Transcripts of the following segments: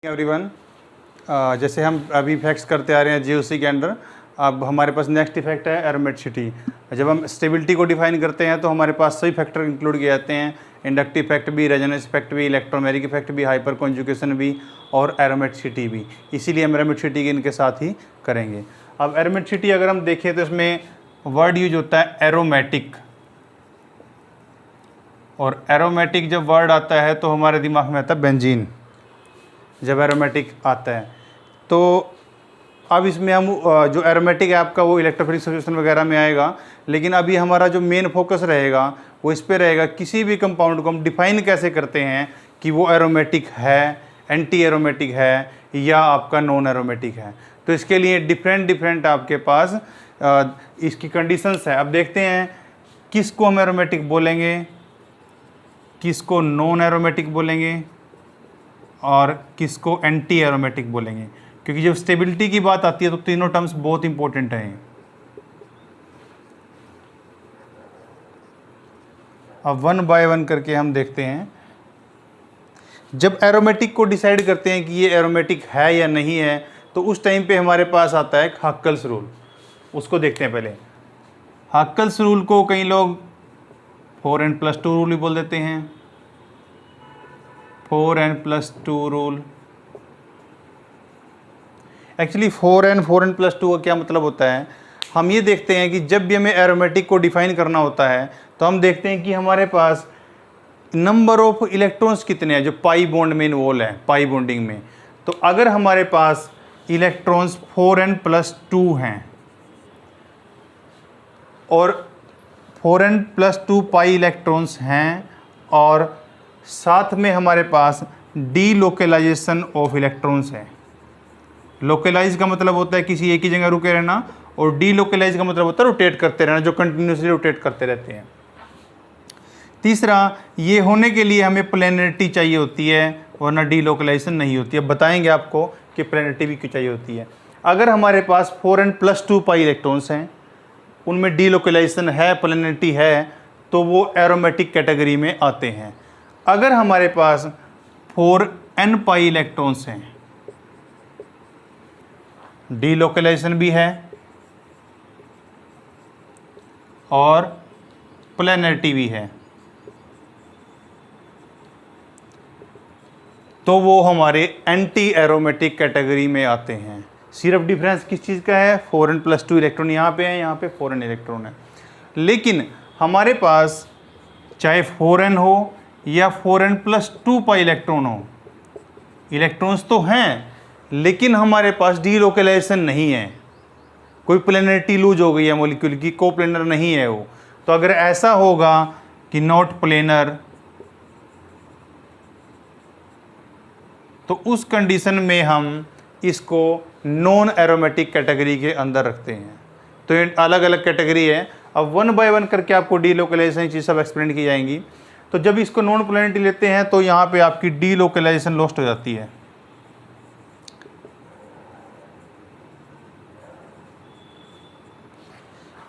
Everyone, जैसे हम अभी इफेक्ट्स करते आ रहे हैं जीओसी के अंडर। अब हमारे पास नेक्स्ट इफेक्ट है एरोमेटिसिटी। जब हम स्टेबिलिटी को डिफाइन करते हैं तो हमारे पास सभी फैक्टर इंक्लूड किए जाते हैं, इंडक्टिव इफेक्ट भी, रेजोनेंस इफेक्ट भी, इलेक्ट्रोमेरिक इफेक्ट भी, हाइपर कॉन्जुगेशन भी और एरोमेटिसिटी भी। इसीलिए हम एरोमेटिसिटी के इनके साथ ही करेंगे। अब एरोमेटिसिटी अगर हम देखें तो इसमें वर्ड यूज होता है एरोमेटिक, और एरोमेटिक जब वर्ड आता है तो हमारे दिमाग में आता है बेंजीन। जब एरोमेटिक आता है तो अब इसमें हम जो एरोमेटिक है आपका वो इलेक्ट्रोफिलिक सब्स्टिट्यूशन वगैरह में आएगा, लेकिन अभी हमारा जो मेन फोकस रहेगा वो इस पे रहेगा किसी भी कंपाउंड को हम डिफाइन कैसे करते हैं कि वो एरोमेटिक है, एंटी एरोमेटिक है या आपका नॉन एरोमेटिक है। तो इसके लिए डिफरेंट आपके पास इसकी कंडीशंस है। अब देखते हैं किसको हम एरोमेटिक बोलेंगे, किसको नॉन एरोमेटिक बोलेंगे और किसको एंटी एरोमेटिक बोलेंगे, क्योंकि जब स्टेबिलिटी की बात आती है तो तीनों टर्म्स बहुत इंपॉर्टेंट हैं। अब वन बाय वन करके हम देखते हैं। जब एरोमेटिक को डिसाइड करते हैं कि ये एरोमेटिक है या नहीं है तो उस टाइम पे हमारे पास आता है हाक्कल्स रूल। उसको देखते हैं पहले। हाक्कल्स रूल को कई लोग 4n+2 रूल भी बोल देते हैं। 4n+2 रूल, एक्चुअली 4n+2 का क्या मतलब होता है, हम ये देखते हैं कि जब भी हमें एरोमेटिक को डिफाइन करना होता है तो हम देखते हैं कि हमारे पास नंबर ऑफ इलेक्ट्रॉन्स कितने हैं जो पाई बॉन्ड में इन्वॉल्व है, पाई बॉन्डिंग में। तो अगर हमारे पास इलेक्ट्रॉन्स 4n+2 हैं और 4n+2 पाई इलेक्ट्रॉन्स हैं और साथ में हमारे पास डीलोकलाइजेशन ऑफ इलेक्ट्रॉन्स है। लोकलाइज का मतलब होता है किसी एक ही जगह रुके रहना, और डीलोकलाइज का मतलब होता है रोटेट करते रहना, जो कंटिन्यूसली रोटेट करते रहते हैं। तीसरा, ये होने के लिए हमें प्लेनरिटी चाहिए होती है, वरना डीलोकलाइजेशन नहीं होती है। बताएंगे आपको कि प्लेनरिटी भी क्यों चाहिए होती है। अगर हमारे पास 4n+2 पाई इलेक्ट्रॉन्स हैं, उनमें डीलोकलाइजेशन है, प्लेनरिटी है, तो वो एरोमेटिक कैटेगरी में आते हैं। अगर हमारे पास 4n पाई इलेक्ट्रॉन्स हैं, डीलोकलाइजेशन भी है और प्लेनरिटी भी है, तो वो हमारे एंटी एरोमेटिक कैटेगरी में आते हैं। सिर्फ डिफरेंस किस चीज़ का है, 4n+2 इलेक्ट्रॉन यहाँ पे है, यहाँ पे 4n इलेक्ट्रॉन है। लेकिन हमारे पास चाहे 4n हो या 4n+2 पाई इलेक्ट्रॉन हो, इलेक्ट्रॉन्स तो हैं लेकिन हमारे पास डीलोकलाइजेशन नहीं है, कोई प्लेनरिटी लूज हो गई है मॉलिक्यूल की, कोप्लेनर नहीं है वो। तो अगर ऐसा होगा कि नॉट प्लेनर, तो उस कंडीशन में हम इसको नॉन एरोमेटिक कैटेगरी के अंदर रखते हैं। तो ये अलग अलग कैटेगरी है। अब वन बाय वन करके आपको डीलोकलाइजेशन चीज़ सब एक्सप्लेन की जाएंगी। तो जब इसको नॉन प्लेनरिटी लेते हैं तो यहाँ पे आपकी डीलोकलाइजेशन लॉस्ट हो जाती है।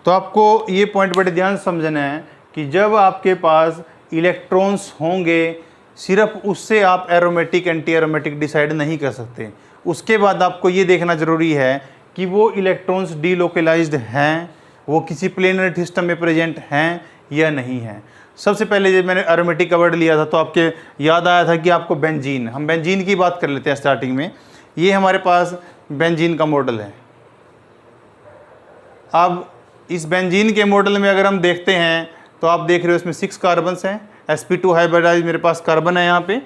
तो आपको ये पॉइंट बड़े ध्यान से समझना है कि जब आपके पास इलेक्ट्रॉन्स होंगे, सिर्फ उससे आप एरोमेटिक एंटी एरोमेटिक डिसाइड नहीं कर सकते। उसके बाद आपको ये देखना ज़रूरी है कि वो इलेक्ट्रॉन्स डीलोकलाइज्ड हैं, वो किसी प्लेनर सिस्टम में प्रेजेंट हैं या नहीं हैं। सबसे पहले जब मैंने एरोमेटिक का वर्ड लिया था तो आपके याद आया था कि आपको बेंजीन, हम बेंजीन की बात कर लेते हैं स्टार्टिंग में। ये हमारे पास बेंजीन का मॉडल है। अब इस बेंजीन के मॉडल में अगर हम देखते हैं तो आप देख रहे हो इसमें 6 कार्बन्स हैं, sp2 हाइब्रिडाइज मेरे पास कार्बन है यहाँ पे,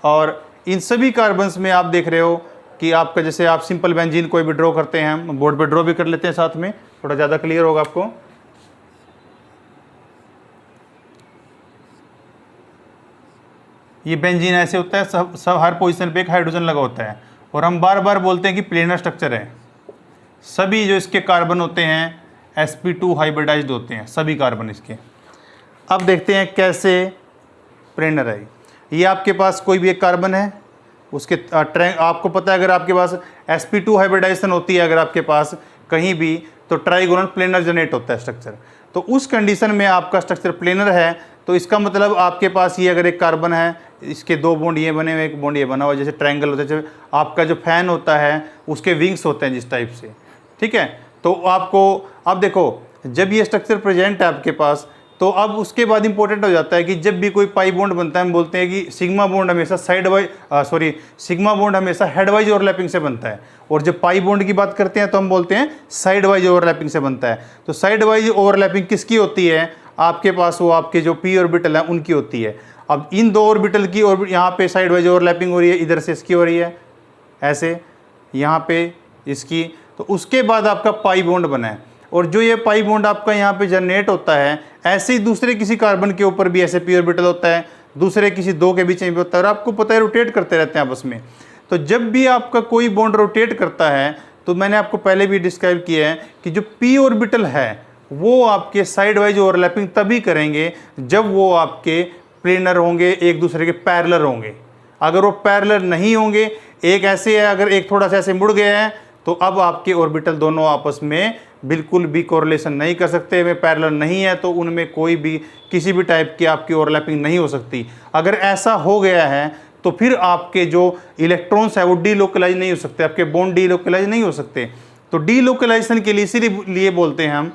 और इन सभी कार्बन्स में आप देख रहे हो कि आपका, जैसे आप सिंपल बेंजीन कोई भी ड्रॉ करते हैं, हम बोर्ड पे ड्रॉ भी कर लेते हैं साथ में, थोड़ा ज़्यादा क्लियर होगा आपको। ये बेंजीन ऐसे होता है, सब हर पोजीशन पे एक हाइड्रोजन लगा होता है, और हम बार बार बोलते हैं कि प्लेनर स्ट्रक्चर है। सभी जो इसके कार्बन होते हैं sp2 हाइब्रिडाइज्ड होते हैं, सभी कार्बन इसके। अब देखते हैं कैसे प्लेनर है। ये आपके पास कोई भी एक कार्बन है, उसके आपको पता है अगर आपके पास sp2 हाइब्रिडाइजेशन होती है अगर आपके पास कहीं भी, तो ट्राइगोनल प्लेनर जनरेट होता है स्ट्रक्चर। तो उस कंडीशन में आपका स्ट्रक्चर प्लेनर है तो इसका मतलब आपके पास ये अगर एक कार्बन है, इसके दो बॉन्ड ये बने हुए, एक बॉन्ड ये बना हुआ, जैसे ट्रायंगल होता है, जैसे आपका जो फैन होता है उसके विंग्स होते हैं जिस टाइप से, ठीक है। तो आपको अब देखो, जब ये स्ट्रक्चर प्रेजेंट है आपके पास, तो अब उसके बाद इंपॉर्टेंट हो जाता है कि जब भी कोई पाई बॉन्ड बनता है हम बोलते हैं कि सिग्मा बॉन्ड हमेशा सिग्मा बॉन्ड हमेशा हेडवाइज ओवरलैपिंग से बनता है, और जब पाई बॉन्ड की बात करते हैं तो हम बोलते हैं साइड वाइज ओवरलैपिंग से बनता है। तो साइड वाइज ओवरलैपिंग किसकी होती है? आपके पास वो आपके जो पी ऑर्बिटल है उनकी होती है। अब इन दो ऑर्बिटल की यहाँ पे साइड वाइज ओवरलैपिंग हो रही है, इधर से इसकी हो रही है ऐसे, यहाँ पे इसकी, तो उसके बाद आपका पाई बॉन्ड बना है, और जो ये पाई बॉन्ड आपका यहाँ पे जनरेट होता है, ऐसे ही दूसरे किसी कार्बन के ऊपर भी ऐसे पी ऑर्बिटल होता है, दूसरे किसी दो के बीच में भी होता है, और आपको पता है रोटेट करते रहते हैं आपस में। तो जब भी आपका कोई बॉन्ड रोटेट करता है, तो मैंने आपको पहले भी डिस्क्राइब किया है कि जो पी ऑर्बिटल है वो आपके साइड वाइज ओवरलैपिंग तभी करेंगे जब वो आपके प्लेनर होंगे, एक दूसरे के पैरेलल होंगे। अगर वो पैरेलल नहीं होंगे, एक ऐसे है, अगर एक थोड़ा सा ऐसे मुड़ गया है, तो अब आपके ऑर्बिटल दोनों आपस में बिल्कुल भी कोरिलेशन नहीं कर सकते, वे पैरेलल नहीं है, तो उनमें कोई भी किसी भी टाइप की आपकी ओवरलैपिंग नहीं हो सकती। अगर ऐसा हो गया है तो फिर आपके जो इलेक्ट्रॉन्स है वो डीलोकलाइज नहीं हो सकते, आपके बॉन्ड डीलोकलाइज नहीं हो सकते। तो डीलोकलाइजेशन के लिए इसीलिए बोलते हैं हम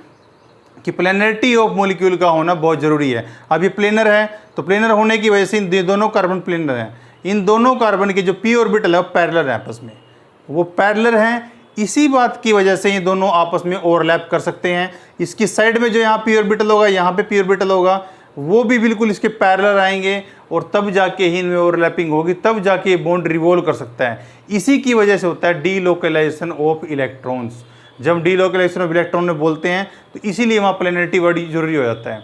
कि प्लेनरिटी ऑफ मॉलिक्यूल का होना बहुत ज़रूरी है। अब ये प्लेनर है, तो प्लेनर होने की वजह से इन दोनों कार्बन प्लेनर हैं, इन दोनों कार्बन के जो पी ऑर्बिटल है वो पैरेलल है आपस में, वो पैरेलल हैं। इसी बात की वजह से ये दोनों आपस में ओवरलैप कर सकते हैं। इसकी साइड में जो यहाँ पी ऑर्बिटल होगा, यहाँ पे पी ऑर्बिटल होगा, वो भी बिल्कुल इसके पैरेलल आएंगे, और तब जाके ही इनमें ओवरलैपिंग होगी, तब जाके ये बॉन्ड रिवॉल्व कर सकता है। इसी की वजह से होता है डीलोकलाइजेशन ऑफ इलेक्ट्रॉन्स। जब डीलोकलाइजेशन ऑफ इलेक्ट्रॉन में बोलते हैं तो इसीलिए वहाँ प्लेनरिटी वर्ड जरूरी हो जाता है।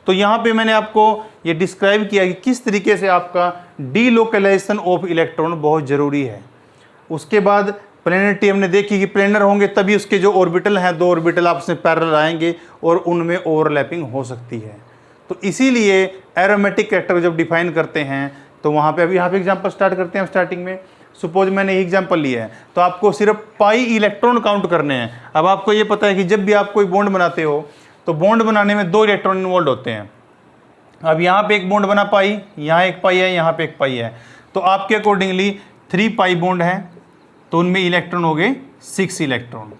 तो यहाँ पे मैंने आपको ये डिस्क्राइब किया कि किस तरीके से आपका डीलोकलाइजेशन ऑफ इलेक्ट्रॉन बहुत ज़रूरी है। उसके बाद प्लेनरिटी हमने देखी कि प्लेनर होंगे तभी उसके जो ऑर्बिटल हैं, दो ऑर्बिटल आपस में पैरेलल आएंगे और उनमें ओवरलैपिंग हो सकती है। तो इसीलिए एरोमेटिक कैरेक्टर जब डिफाइन करते हैं तो वहाँ पे अभी यहाँ पे एग्जांपल स्टार्ट करते हैं। स्टार्टिंग में सपोज मैंने एग्जांपल लिया है, तो आपको सिर्फ पाई इलेक्ट्रॉन काउंट करने हैं। अब आपको ये पता है कि जब भी आप कोई बॉन्ड बनाते हो तो बॉन्ड बनाने में दो इलेक्ट्रॉन इन्वॉल्व होते हैं। अब यहाँ पे एक बॉन्ड बना पाई, यहाँ एक पाई है, यहाँ पे एक पाई है, तो आपके अकॉर्डिंगली 3 पाई बॉन्ड है, तो उनमें इलेक्ट्रॉन हो गए 6 इलेक्ट्रॉन।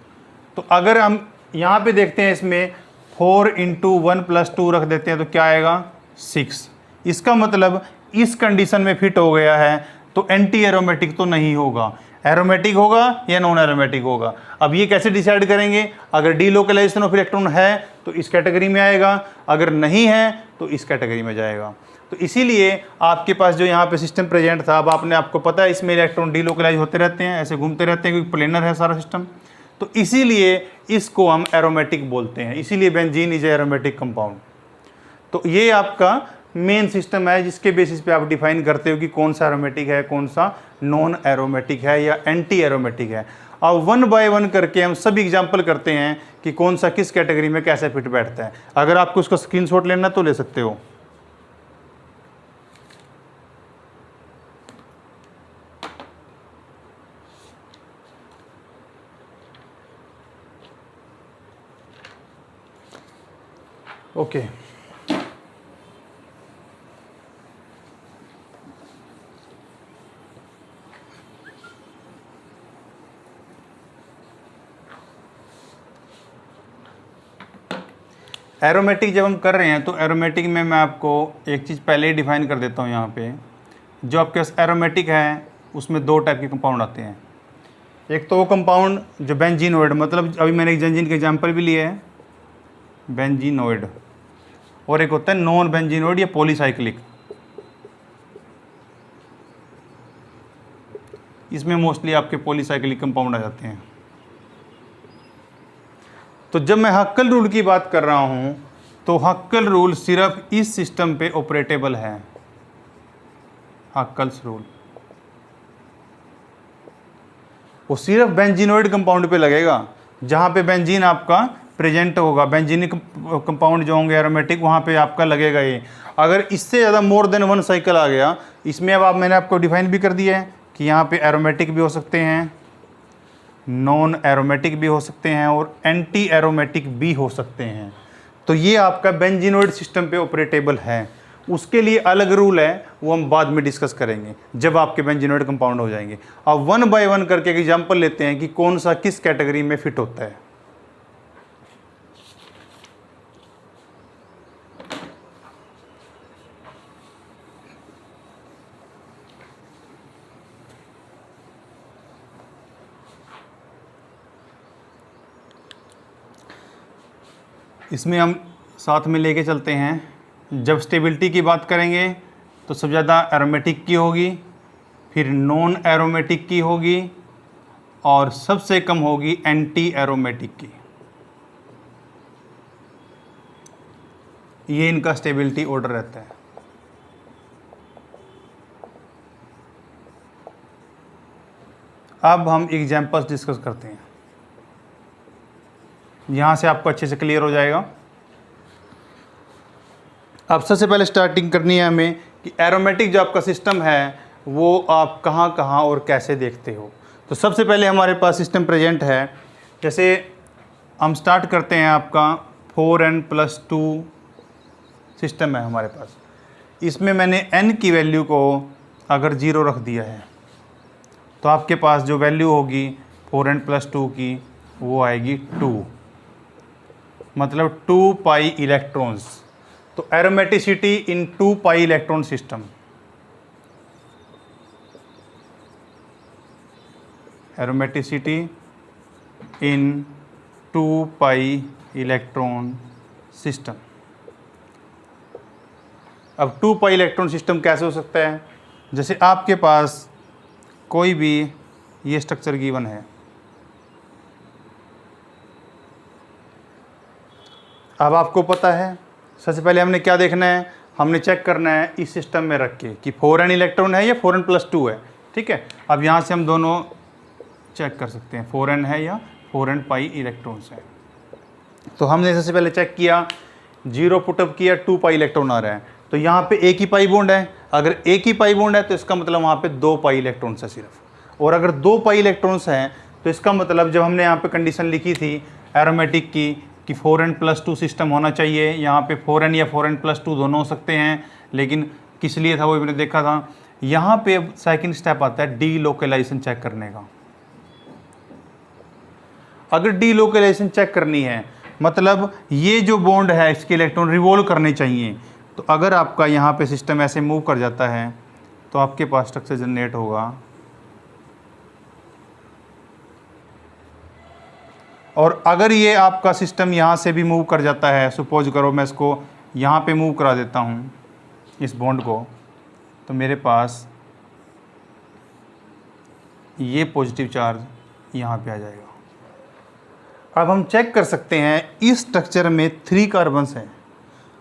तो अगर हम यहाँ पे देखते हैं इसमें 4 × 1 + 2 रख देते हैं तो क्या आएगा 6। इसका मतलब इस कंडीशन में फिट हो गया है, तो एंटी एरोमेटिक तो नहीं होगा, एरोमेटिक होगा या नॉन एरोमेटिक होगा। अब ये कैसे डिसाइड करेंगे? अगर डीलोकलाइजेशन ऑफ इलेक्ट्रॉन है तो इस कैटेगरी में आएगा, अगर नहीं है तो इस कैटेगरी में जाएगा। तो इसीलिए आपके पास जो यहाँ पे सिस्टम प्रेजेंट था, अब आपको पता है इसमें इलेक्ट्रॉन डीलोकलाइज होते रहते हैं, ऐसे घूमते रहते हैं, क्योंकि प्लेनर है सारा सिस्टम। तो इसीलिए इसको हम एरोमेटिक बोलते हैं, इसीलिए बेंजीन इज एरोमेटिक कंपाउंड। तो ये आपका मेन सिस्टम है जिसके बेसिस पे आप डिफाइन करते हो कि कौन सा एरोमेटिक है, कौन सा नॉन एरोमेटिक है या एंटी एरोमेटिक है। अब 1 बाय 1 करके हम सभी एग्जांपल करते हैं कि कौन सा किस कैटेगरी में कैसे फिट बैठता है। अगर आपको उसका स्क्रीनशॉट लेना तो ले सकते हो। ओके एरोमेटिक जब हम कर रहे हैं तो एरोमेटिक में मैं आपको एक चीज़ पहले ही डिफाइन कर देता हूँ। यहाँ पे जो आपके पास एरोमेटिक है उसमें 2 टाइप के कंपाउंड आते हैं। एक तो वो कंपाउंड जो बेंजीनोइड, मतलब अभी मैंने एक बेंजीन के एग्जांपल भी लिए है, बेंजीनोइड, और एक होता है नॉन बेंजीनोइड या पॉलीसाइक्लिक। इसमें मोस्टली आपके पॉलीसाइक्लिक कंपाउंड आ जाते हैं। तो जब मैं हक्कल रूल की बात कर रहा हूं तो हक्कल रूल सिर्फ इस सिस्टम पे ऑपरेटेबल है। हक्कल्स रूल वो सिर्फ बेंजीनोइड कंपाउंड पे लगेगा, जहां पे बेंजीन आपका प्रेजेंट होगा। बेंजीनिक कंपाउंड जो होंगे एरोमेटिक, वहां पे आपका लगेगा ये। अगर इससे ज़्यादा मोर देन 1 साइकिल आ गया, इसमें अब मैंने आपको डिफाइन भी कर दिया है कि यहाँ पे एरोमेटिक भी हो सकते हैं, नॉन एरोमेटिक भी हो सकते हैं और एंटी एरोमेटिक भी हो सकते हैं। तो ये आपका बेंजीनोइड सिस्टम पे ऑपरेटेबल है। उसके लिए अलग रूल है, वो हम बाद में डिस्कस करेंगे जब आपके बेंजीनोइड कंपाउंड हो जाएंगे। अब 1 बाय 1 करके एग्जांपल लेते हैं कि कौन सा किस कैटेगरी में फिट होता है। इसमें हम साथ में लेके चलते हैं। जब स्टेबिलिटी की बात करेंगे तो सबसे ज़्यादा एरोमेटिक की होगी, फिर नॉन एरोमेटिक की होगी, और सबसे कम होगी एंटी एरोमेटिक की। ये इनका स्टेबिलिटी ऑर्डर रहता है। अब हम एग्जांपल्स डिस्कस करते हैं, यहाँ से आपको अच्छे से क्लियर हो जाएगा। अब सबसे पहले स्टार्टिंग करनी है हमें कि एरोमेटिक जो आपका सिस्टम है वो आप कहाँ कहाँ और कैसे देखते हो। तो सबसे पहले हमारे पास सिस्टम प्रेजेंट है। जैसे हम स्टार्ट करते हैं, आपका 4n+2 सिस्टम है हमारे पास। इसमें मैंने n की वैल्यू को अगर 0 रख दिया है तो आपके पास जो वैल्यू होगी 4n+2 की वो आएगी 2, मतलब 2 पाई इलेक्ट्रॉन्स। तो एरोमेटिसिटी इन 2 पाई इलेक्ट्रॉन सिस्टम, एरोमेटिसिटी इन 2 पाई इलेक्ट्रॉन सिस्टम। अब 2 पाई इलेक्ट्रॉन सिस्टम कैसे हो सकता है? जैसे आपके पास कोई भी ये स्ट्रक्चर गिवन है, अब आपको पता है सबसे पहले हमने क्या देखना है, हमने चेक करना है इस सिस्टम में रख के कि 4n इलेक्ट्रॉन है या 4n+2 है। ठीक है, अब यहाँ से हम दोनों चेक कर सकते हैं 4n है या 4n पाई इलेक्ट्रॉन्स है। तो हमने सबसे पहले चेक किया, 0 पुटअप किया, 2 पाई इलेक्ट्रॉन आ रहा है, तो यहाँ पे एक ही पाई बॉन्ड है। अगर एक ही पाई बॉन्ड है तो इसका मतलब वहाँ पे 2 पाई इलेक्ट्रॉन्स है सिर्फ। और अगर 2 पाई इलेक्ट्रॉन्स हैं तो इसका मतलब जब हमने यहाँ पे कंडीशन लिखी थी एरोमेटिक की कि 4n+2 सिस्टम होना चाहिए, यहाँ पे 4n या 4n+2 दोनों हो सकते हैं, लेकिन किस लिए था वो मैंने देखा था। यहाँ पे सेकंड स्टेप आता है डीलोकेलाइजेशन चेक करने का। अगर डीलोकेलाइजेशन चेक करनी है मतलब ये जो बॉन्ड है इसके इलेक्ट्रॉन रिवॉल्व करने चाहिए, तो अगर आपका यहाँ पे सिस्टम ऐसे मूव कर जाता है तो आपके पास स्ट्रक्चर जनरेट होगा। और अगर ये आपका सिस्टम यहाँ से भी मूव कर जाता है, सपोज करो मैं इसको यहाँ पे मूव करा देता हूँ इस बॉन्ड को, तो मेरे पास ये पॉजिटिव चार्ज यहाँ पे आ जाएगा। अब हम चेक कर सकते हैं इस स्ट्रक्चर में 3 कार्बन्स हैं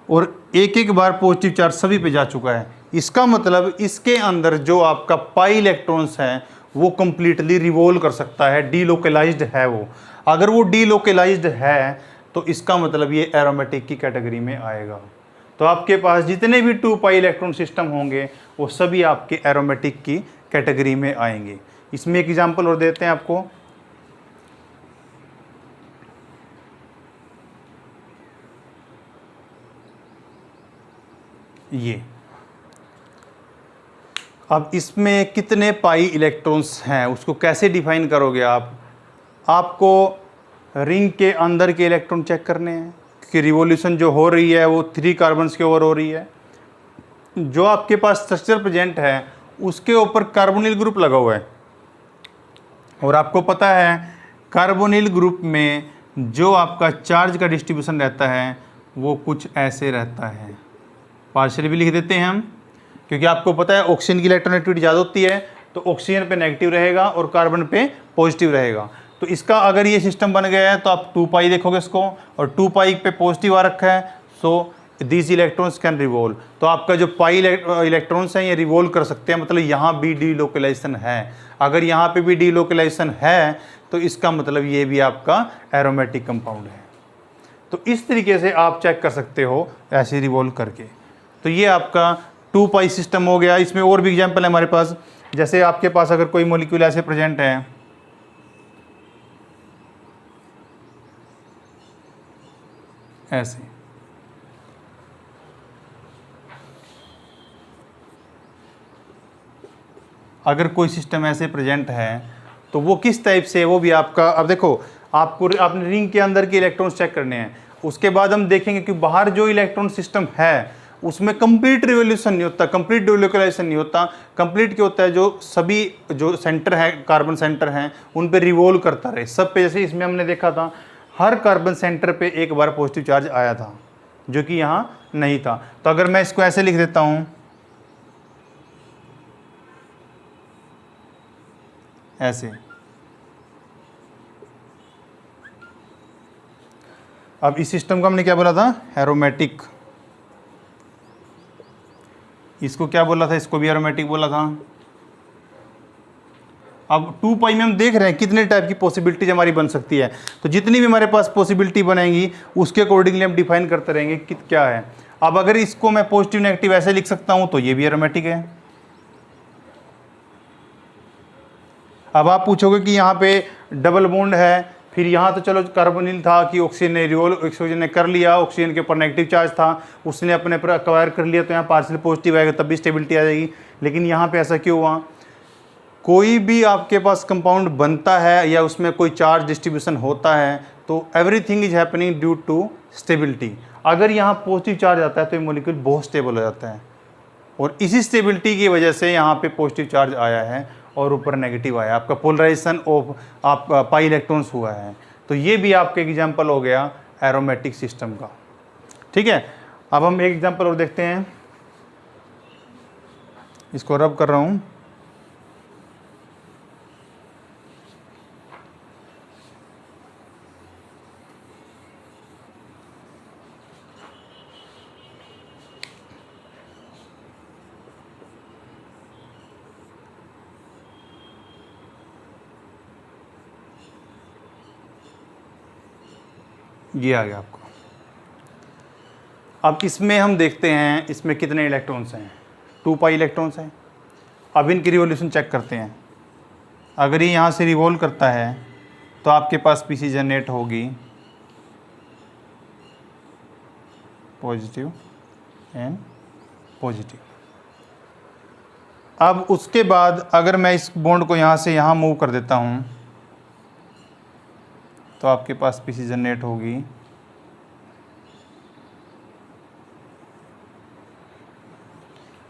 और एक एक बार पॉजिटिव चार्ज सभी पे जा चुका है। इसका मतलब इसके अंदर जो आपका पाई इलेक्ट्रॉन्स हैं वो कंप्लीटली रिवॉल्व कर सकता है, डीलोकेलाइज्ड है वो। अगर वो डीलोकेलाइज्ड है तो इसका मतलब ये एरोमेटिक की कैटेगरी में आएगा। तो आपके पास जितने भी 2 पाई इलेक्ट्रॉन सिस्टम होंगे वो सभी आपके एरोमेटिक की कैटेगरी में आएंगे। इसमें एक एग्जांपल और देते हैं आपको। ये अब इसमें कितने पाई इलेक्ट्रॉन्स हैं उसको कैसे डिफाइन करोगे आप? आपको रिंग के अंदर के इलेक्ट्रॉन चेक करने हैं कि रिवॉल्यूशन जो हो रही है वो 3 कार्बन्स के ओवर हो रही है। जो आपके पास स्ट्रक्चर प्रेजेंट है उसके ऊपर कार्बोनिल ग्रुप लगा हुआ है और आपको पता है कार्बोनिल ग्रुप में जो आपका चार्ज का डिस्ट्रीब्यूशन रहता है वो कुछ ऐसे रहता है। पार्शियल भी लिख देते हैं हम, क्योंकि आपको पता है ऑक्सीजन की इलेक्ट्रोनेगेटिविटी ज़्यादा होती है तो ऑक्सीजन पे नेगेटिव रहेगा और कार्बन पे पॉजिटिव रहेगा। तो इसका अगर ये सिस्टम बन गया है तो आप 2 पाई देखोगे इसको, और 2 पाई पे पॉजिटिव आ रखा है, so this electrons can revolve. तो आपका जो पाई इलेक्ट्रॉन्स हैं ये रिवॉल्व कर सकते हैं, मतलब यहाँ भी डीलोकेलाइजेशन है। अगर यहाँ पे भी डीलोकेलाइजेशन है तो इसका मतलब ये भी आपका एरोमेटिक कंपाउंड है। तो इस तरीके से आप चेक कर सकते हो ऐसे रिवॉल्व करके। तो ये आपका 2 पाई सिस्टम हो गया। इसमें और भी एग्जाम्पल है हमारे पास। जैसे आपके पास अगर कोई मॉलिक्यूल ऐसे प्रेजेंट है, ऐसे, अगर कोई सिस्टम ऐसे प्रेजेंट है तो वो किस टाइप से, वो भी आपका, अब देखो आपको आपने रिंग के अंदर के इलेक्ट्रॉन्स चेक करने हैं, उसके बाद हम देखेंगे कि बाहर जो इलेक्ट्रॉन सिस्टम है उसमें कंप्लीट रिवोल्यूशन नहीं होता, कंप्लीट डिलोकलाइजेशन नहीं होता। कंप्लीट क्या होता है, जो सभी जो सेंटर है, कार्बन सेंटर हैं, उन पे रिवोल्व करता रहे सब पे। जैसे इसमें हमने देखा था हर कार्बन सेंटर पे एक बार पॉजिटिव चार्ज आया था, जो कि यहाँ नहीं था। तो अगर मैं इसको ऐसे लिख देता हूँ, ऐसे, अब इस सिस्टम को हमने क्या बोला था, एरोमेटिक। इसको क्या बोला था, इसको भी एरोमेटिक बोला था। अब 2 पाई में हम देख रहे हैं कितने टाइप की पॉसिबिलिटीज हमारी बन सकती है, तो जितनी भी हमारे पास पॉसिबिलिटी बनेंगी उसके अकॉर्डिंगली हम डिफाइन करते रहेंगे कि क्या है। अब अगर इसको मैं पॉजिटिव नेगेटिव ऐसे लिख सकता हूं तो ये भी एरोमेटिक है। अब आप पूछोगे कि यहाँ पे डबल बॉन्ड है, फिर यहाँ तो चलो कार्बोनिल था कि ऑक्सीजन ने कर लिया, ऑक्सीजन के ऊपर नेगेटिव चार्ज था, उसने अपने पर अक्वायर कर लिया, तो यहाँ पार्शियल पॉजिटिव आएगा, तब भी स्टेबिलिटी आ जाएगी। लेकिन यहाँ पे ऐसा क्यों हुआ, कोई भी आपके पास कंपाउंड बनता है या उसमें कोई चार्ज डिस्ट्रीब्यूशन होता है तो everything is happening due to stability. अगर यहाँ पॉजिटिव चार्ज आता है तो ये मॉलिक्यूल बहुत स्टेबल हो जाता है, और इसी स्टेबिलिटी की वजह से यहाँ पे पॉजिटिव चार्ज आया है और ऊपर नेगेटिव आया, आपका पोलराइजेशन ऑफ आप पाई इलेक्ट्रॉन्स हुआ है। तो ये भी आपका एग्जाम्पल हो गया एरोमेटिक सिस्टम का। ठीक है, अब हम एक एग्जाम्पल और देखते हैं, इसको रब कर रहा हूँ। ये आ गया आपको। अब इसमें हम देखते हैं इसमें कितने इलेक्ट्रॉन्स हैं, 2 पाई इलेक्ट्रॉन्स हैं। अब इनकी रिवोल्यूशन चेक करते हैं। अगर ये यहाँ से रिवॉल्व करता है तो आपके पास पीसी जनरेट होगी पॉजिटिव एंड पॉजिटिव। अब उसके बाद अगर मैं इस बॉन्ड को यहाँ से यहाँ मूव कर देता हूँ तो आपके पास पीसी जनरेट होगी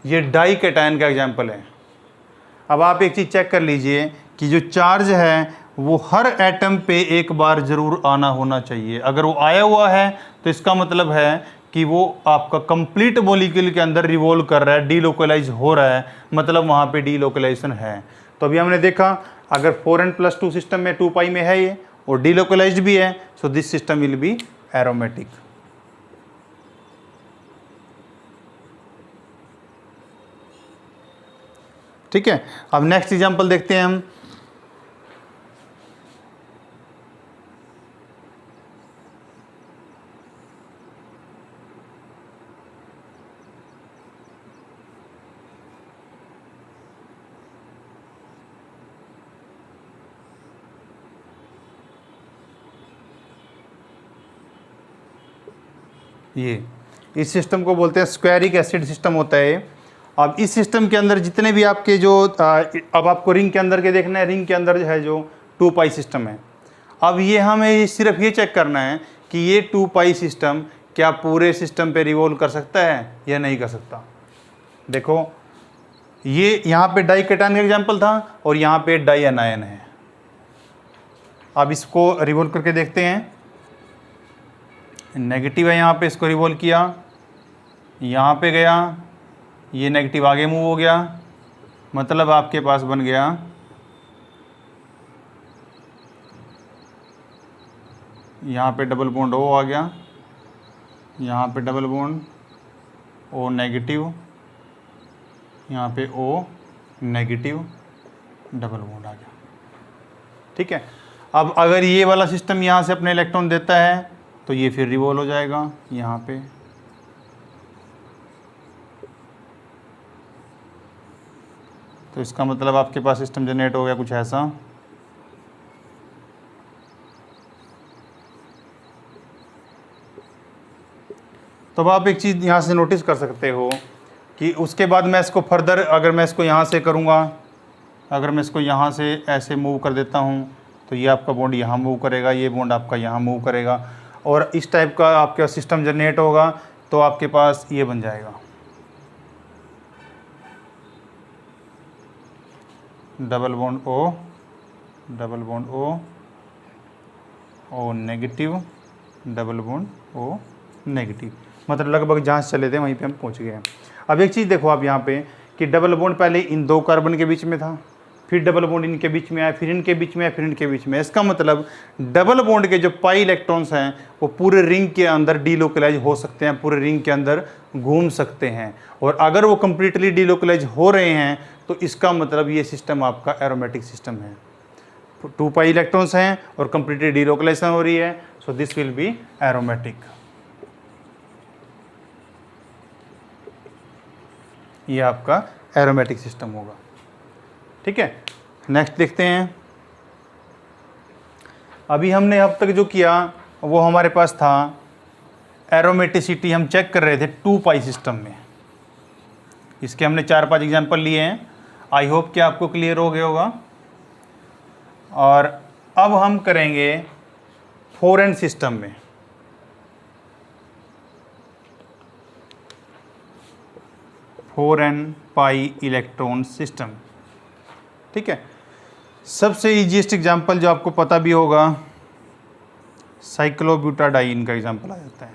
ये डाई कैटायन का एग्जाम्पल है। अब आप एक चीज़ चेक कर लीजिए कि जो चार्ज है वो हर एटम पे एक बार ज़रूर आना होना चाहिए। अगर वो आया हुआ है तो इसका मतलब है कि वो आपका कंप्लीट मॉलिक्यूल के अंदर रिवॉल्व कर रहा है, डीलोकलाइज हो रहा है, मतलब वहाँ पे डीलोकलाइजेशन है। तो अभी हमने देखा अगर 4n+2 सिस्टम में 2 पाई में है ये और डीलोकलाइज्ड भी है, so this system will be aromatic. ठीक है, अब नेक्स्ट एग्जांपल देखते हैं हम। ये इस सिस्टम को बोलते हैं स्क्वायरिक एसिड सिस्टम होता है। अब इस सिस्टम के अंदर जितने भी आपके जो अब आपको रिंग के अंदर के देखना है, रिंग के अंदर जो है जो 2 पाई सिस्टम है। अब ये हमें सिर्फ ये चेक करना है कि ये 2 पाई सिस्टम क्या पूरे सिस्टम पे रिवॉल्व कर सकता है या नहीं कर सकता। देखो ये यहाँ पे डाई कैटायन का एग्जाम्पल था और यहाँ पे डाई एनायन है। अब इसको रिवॉल्व करके देखते हैं, नेगेटिव है यहाँ पे, इसको रिवॉल्व किया, यहाँ पे गया, ये नेगेटिव आगे मूव हो गया, मतलब आपके पास बन गया यहाँ पे डबल बॉन्ड O आ गया, यहाँ पे डबल बॉन्ड O नेगेटिव, यहाँ पे O नेगेटिव, डबल बॉन्ड आ गया। ठीक है, अब अगर ये वाला सिस्टम यहाँ से अपने इलेक्ट्रॉन देता है तो ये फिर रिवॉल्व हो जाएगा यहाँ पे, तो इसका मतलब आपके पास सिस्टम जनरेट हो गया कुछ ऐसा। तो अब आप एक चीज़ यहाँ से नोटिस कर सकते हो कि उसके बाद मैं इसको फर्दर अगर मैं इसको यहाँ से करूँगा अगर मैं इसको यहाँ से ऐसे मूव कर देता हूँ तो ये आपका बॉन्ड यहाँ मूव करेगा, ये बॉन्ड आपका यहाँ मूव करेगा, और इस टाइप का आपका सिस्टम जनरेट होगा। तो आपके पास ये बन जाएगा double bond O, double bond O negative, double bond O negative. मतलब लगभग जहाँ से चले थे वहीं पे हम पहुँच गए हैं। अब एक चीज़ देखो आप यहाँ पे कि डबल बॉन्ड पहले इन दो कार्बन के बीच में था, फिर डबल बॉन्ड इनके बीच में आया, फिर इनके बीच में आया, फिर इनके बीच में। इसका मतलब डबल बॉन्ड के जो पाई इलेक्ट्रॉन्स हैं वो पूरे रिंग के अंदर डीलोकलाइज हो सकते हैं, पूरे रिंग के अंदर घूम सकते हैं। और अगर वो कंप्लीटली डीलोकलाइज हो रहे हैं तो इसका मतलब ये सिस्टम आपका एरोमेटिक सिस्टम है। 2 पाई इलेक्ट्रॉन्स हैं और कंप्लीटली डीलोकलाइजेशन हो रही है, so this will be aromatic. ये आपका एरोमेटिक सिस्टम होगा। ठीक है, नेक्स्ट देखते हैं। अभी हमने अब तक जो किया वो हमारे पास था एरोमेटिसिटी, हम चेक कर रहे थे 2 पाई सिस्टम में। इसके हमने 4-5 एग्जांपल लिए हैं। आई होप कि आपको क्लियर हो गया होगा। और अब हम करेंगे 4n सिस्टम में। n pi electron system. ठीक है, सबसे ईजीएस्ट एग्जांपल जो आपको पता भी होगा, साइक्लोब्यूटाडाइन का एग्जांपल आ जाता है।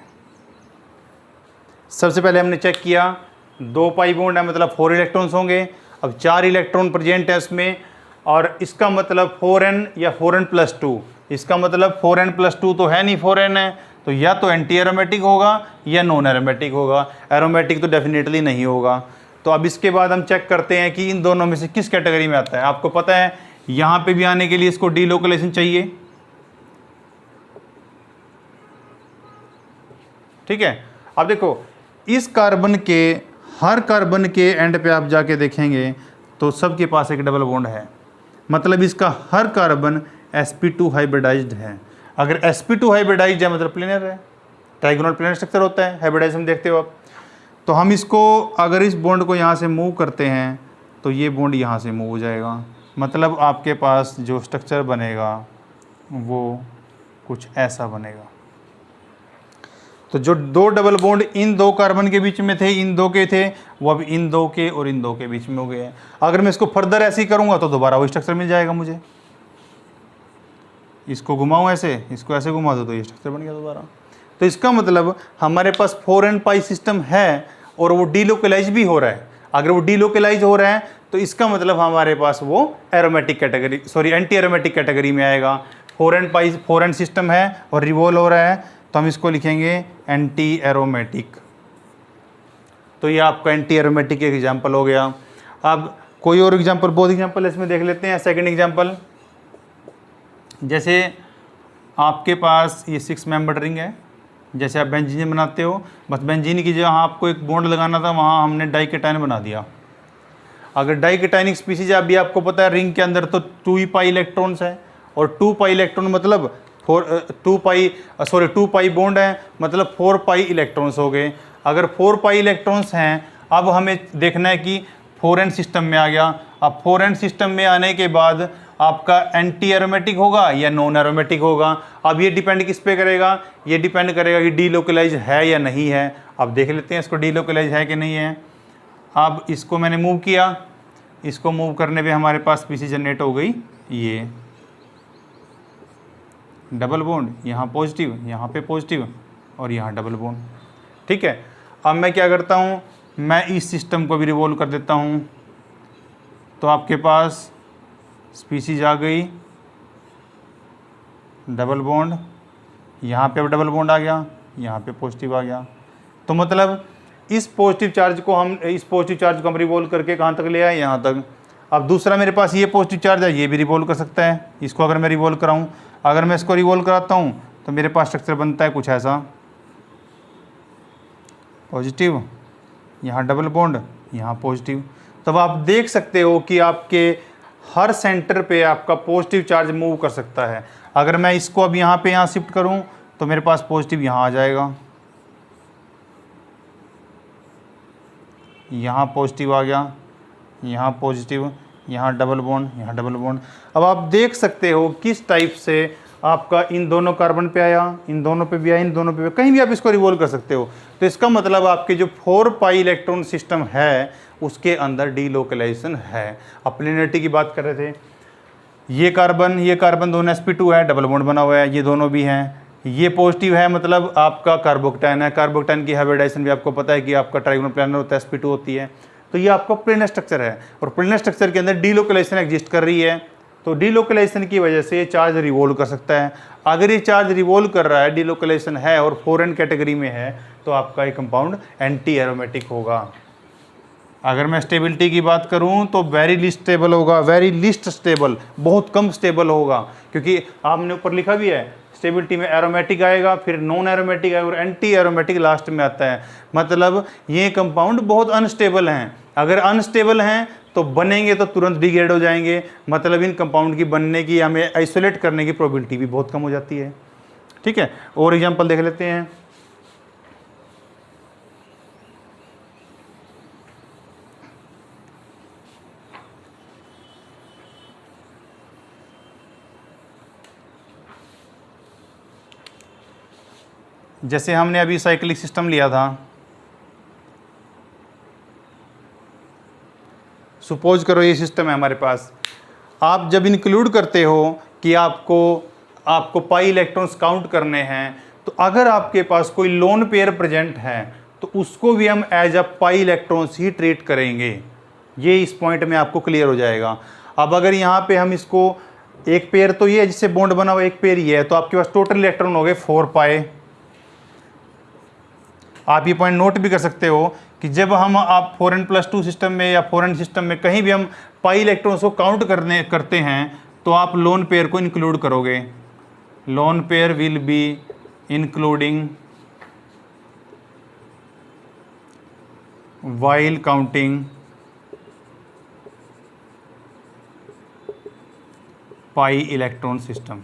सबसे पहले हमने चेक किया 2 पाई बॉन्ड है, मतलब 4 इलेक्ट्रॉन्स होंगे। अब 4 इलेक्ट्रॉन प्रेजेंट है इसमें, और इसका मतलब 4n या 4n+2। इसका मतलब 4n+2 तो है नहीं, 4n है, तो या तो एंटी एरोमेटिक होगा या नॉन एरोमेटिक होगा। एरोमेटिक तो डेफिनेटली नहीं होगा। तो अब इसके बाद हम चेक करते हैं कि इन दोनों में से किस कैटेगरी में आता है। आपको पता है यहाँ पे भी आने के लिए इसको डीलोकलाइजेशन चाहिए। ठीक है, अब देखो इस कार्बन के, हर कार्बन के एंड पे आप जाके देखेंगे तो सबके पास एक डबल बॉन्ड है। मतलब इसका हर कार्बन sp2 हाइब्रिडाइज्ड है। अगर sp2 हाइब्रिडाइज्ड है मतलब प्लेनर है, ट्राइगोनल प्लेनर स्ट्रक्चर होता है, हाइब्रिडाइजेशन देखते हो आप। तो हम इसको अगर इस बॉन्ड को यहाँ से मूव करते हैं तो ये बॉन्ड यहाँ से मूव हो जाएगा। मतलब आपके पास जो स्ट्रक्चर बनेगा वो कुछ ऐसा बनेगा। तो जो 2 डबल बॉन्ड इन 2 कार्बन के बीच में थे, इन 2 के थे, वो अब इन 2 के और इन 2 के बीच में हो गए हैं। अगर मैं इसको फर्दर ऐसे ही करूँगा तो दोबारा वही स्ट्रक्चर मिल जाएगा मुझे। इसको घुमाऊँ ऐसे, इसको ऐसे घुमा दो तो ये स्ट्रक्चर बन गया दोबारा। तो इसका मतलब हमारे पास 4n पाई सिस्टम है और वो डीलोकलाइज भी हो रहा है। अगर वो डीलोकलाइज हो रहा है तो इसका मतलब हमारे पास वो aromatic category, sorry anti aromatic category में आएगा। 4n सिस्टम है और रिवॉल्व हो रहा है, तो हम इसको लिखेंगे एंटी एरोमेटिक। तो ये आपका एंटी एरोमेटिक एक एग्जाम्पल हो गया। अब कोई और एग्जाम्पल, बहुत एग्जाम्पल इसमें देख लेते हैं। सेकंड एग्जाम्पल, जैसे आपके पास ये 6 मेंबर रिंग है, जैसे आप बेंजीन बनाते हो, बस बेंजीन की जगह आपको एक बॉन्ड लगाना था, वहाँ हमने डाइकेटाइन बना दिया। अगर डाइकेटाइनिक स्पीसीज अभी आपको पता है रिंग के अंदर तो 2 पाई इलेक्ट्रॉन्स है, और 2 पाई इलेक्ट्रॉन मतलब 2 पाई बॉन्ड है, मतलब 4 पाई इलेक्ट्रॉन्स हो गए। अगर 4 पाई इलेक्ट्रॉन्स हैं, अब हमें देखना है कि 4n सिस्टम में आ गया। अब 4n सिस्टम में आने के बाद आपका एंटी एरोमेटिक होगा या नॉन एरोमेटिक होगा। अब ये डिपेंड किस पे करेगा, ये डिपेंड करेगा कि डीलोकलाइज है या नहीं है। अब देख लेते हैं इसको डीलोकलाइज है कि नहीं है। अब इसको मैंने मूव किया, इसको मूव करने पे हमारे पास स्पीसीज जनरेट हो गई, ये डबल बॉन्ड, यहाँ पॉजिटिव, यहाँ पे पॉजिटिव, और यहाँ डबल बॉन्ड। ठीक है, अब मैं क्या करता हूँ, मैं इस सिस्टम को भी रिवॉल्व कर देता हूँ। तो आपके पास स्पीसीज आ गई, डबल बॉन्ड, यहाँ पे डबल बॉन्ड आ गया, यहाँ पे पॉजिटिव आ गया। तो मतलब इस पॉजिटिव चार्ज को हम रिवॉल्व करके कहाँ तक ले आए, यहाँ तक। अब दूसरा मेरे पास ये पॉजिटिव चार्ज है, ये भी रिवॉल्व कर सकता है। इसको अगर मैं रिवॉल्व कराऊँ, अगर मैं इसको रिवॉल्व कराता हूँ तो मेरे पास स्ट्रक्चर बनता है कुछ ऐसा, पॉजिटिव, यहाँ डबल बॉन्ड, यहाँ पॉजिटिव। तब आप देख सकते हो कि आपके हर सेंटर पे आपका पॉजिटिव चार्ज मूव कर सकता है। अगर मैं इसको अब यहाँ पे यहाँ शिफ्ट करूँ तो मेरे पास पॉजिटिव यहाँ आ जाएगा, यहाँ पॉजिटिव आ गया, यहाँ पॉजिटिव, यहाँ डबल बॉन्ड, यहाँ डबल बॉन्ड। अब आप देख सकते हो किस टाइप से आपका इन दोनों कार्बन पे आया, इन दोनों पे भी आया, इन दोनों पे भी, कहीं भी आप इसको रिवॉल्व कर सकते हो। तो इसका मतलब आपके जो 4 पाई इलेक्ट्रॉन सिस्टम है उसके अंदर डीलोकलाइजेशन है। अब प्लेनरिटी की बात कर रहे थे, ये कार्बन दोनों sp2 है, डबल बॉन्ड बना हुआ है, ये दोनों भी हैं, ये पॉजिटिव है मतलब आपका कार्बोक्टाइन है। कार्बोक्टाइन की हाइब्रिडाइजेशन भी आपको पता है कि आपका ट्राइगोनल प्लानर होता है, sp2 होती है। तो ये आपका प्लेनर स्ट्रक्चर है और प्लेनर स्ट्रक्चर के अंदर डीलोकलाइजेशन एग्जिस्ट कर रही है। तो डीलोकलाइजेशन की वजह से ये चार्ज रिवॉल्व कर सकता है। अगर ये चार्ज रिवॉल्व कर रहा है, डीलोकलाइजेशन है और 4n कैटेगरी में है, तो आपका ये कंपाउंड एंटी एरोमेटिक होगा। अगर मैं स्टेबिलिटी की बात करूं तो वेरी लिस्ट स्टेबल होगा, वेरी लिस्ट स्टेबल, बहुत कम स्टेबल होगा, क्योंकि आपने ऊपर लिखा भी है स्टेबिलिटी में एरोमेटिक आएगा, फिर नॉन एरोमेटिक आएगा और एंटी एरोमेटिक लास्ट में आता है। मतलब ये कंपाउंड बहुत अनस्टेबल हैं। अगर अनस्टेबल हैं तो बनेंगे तो तुरंत डिग्रेड हो जाएंगे, मतलब इन कंपाउंड की बनने की, हमें आइसोलेट करने की प्रोबेबिलिटी भी बहुत कम हो जाती है। ठीक है, और एग्जाम्पल देख लेते हैं। जैसे हमने अभी साइक्लिक सिस्टम लिया था, सपोज करो ये सिस्टम है हमारे पास। आप जब इंक्लूड करते हो कि आपको पाई इलेक्ट्रॉन्स काउंट करने हैं, तो अगर आपके पास कोई लोन पेयर प्रेजेंट है तो उसको भी हम एज अ पाई इलेक्ट्रॉन्स ही ट्रीट करेंगे। ये इस पॉइंट में आपको क्लियर हो जाएगा। अब अगर यहाँ पे हम इसको, एक पेयर तो ये है जिससे बॉन्ड बना हुआ, एक पेयर ये है, तो आपके पास टोटल इलेक्ट्रॉन हो गए 4 पाई। आप ये पॉइंट नोट भी कर सकते हो कि जब हम आप 4n+2 सिस्टम में या 4n सिस्टम में कहीं भी हम पाई इलेक्ट्रॉन्स को काउंट करते हैं तो आप लोन पेयर को इंक्लूड करोगे। Lone pair will be including while counting pi electron system.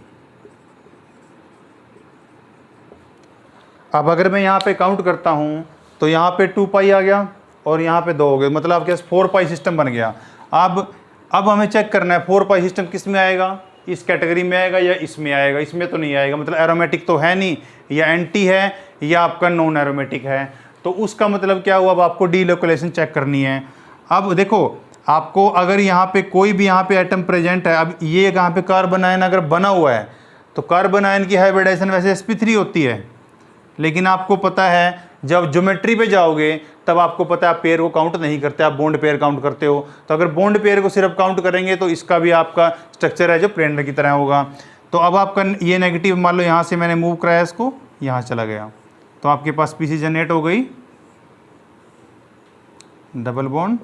अब अगर मैं यहाँ पे काउंट करता हूँ तो यहाँ पे 2 पाई आ गया और यहाँ पे 2 हो गए, मतलब आपके पास 4 पाई सिस्टम बन गया। अब हमें चेक करना है 4 पाई सिस्टम किस में आएगा, इस कैटेगरी में आएगा या इसमें आएगा। इसमें तो नहीं आएगा, मतलब एरोमेटिक तो है नहीं, या एंटी है या आपका नॉन एरोमेटिक है। तो उसका मतलब क्या हुआ, अब आपको डीलोकलाइजेशन चेक करनी है। अब देखो आपको अगर यहाँ पे कोई भी यहाँ पे आइटम प्रेजेंट है, अब ये यहाँ पे कार्बन आयन अगर बना हुआ है तो कार्बन आयन की हाइब्रिडाइजेशन वैसे sp3 होती है, लेकिन आपको पता है जब ज्योमेट्री पे जाओगे तब आपको पता है आप पेयर को काउंट नहीं करते, आप बॉन्ड पेयर काउंट करते हो। तो अगर बॉन्ड पेयर को सिर्फ काउंट करेंगे तो इसका भी आपका स्ट्रक्चर है जो प्लेनर की तरह होगा। तो अब आपका ये नेगेटिव, मान लो यहाँ से मैंने मूव कराया इसको, यहाँ चला गया, तो आपके पास स्पीसीज जनरेट हो गई, डबल बॉन्ड,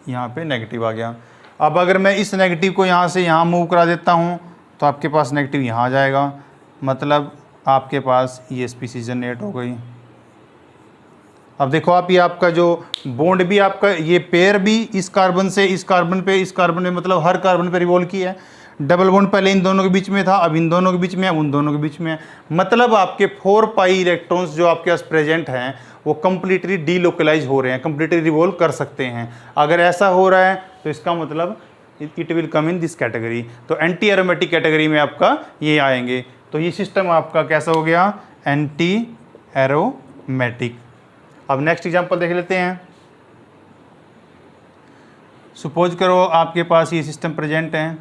यहाँ पे नेगेटिव आ गया। अब अगर मैं इस नेगेटिव को यहाँ से यहाँ मूव करा देता हूँ तो आपके पास नेगेटिव यहाँ आ जाएगा, मतलब आपके पास ये स्पीसीज जनरेट हो गई। अब देखो आप, ये आपका जो बॉन्ड भी आपका, ये पेयर भी इस कार्बन से इस कार्बन पे, इस कार्बन में, मतलब हर कार्बन पे रिवॉल्व किया है। डबल बॉन्ड पहले इन दोनों के बीच में था, अब इन दोनों के बीच में, अब उन दोनों के बीच में है। मतलब आपके 4 पाई इलेक्ट्रॉन्स जो आपके पास प्रेजेंट हैं वो कंप्लीटली डीलोकलाइज हो रहे हैं, कंप्लीटली रिवॉल्व कर सकते हैं। अगर ऐसा हो रहा है तो इसका मतलब it will come in this category, तो एंटी एरोमेटिक कैटेगरी में आपका ये आएंगे। तो ये सिस्टम आपका कैसा हो गया, एंटी एरोमेटिक। अब नेक्स्ट एग्जांपल देख लेते हैं। सपोज करो आपके पास ये सिस्टम प्रेजेंट है,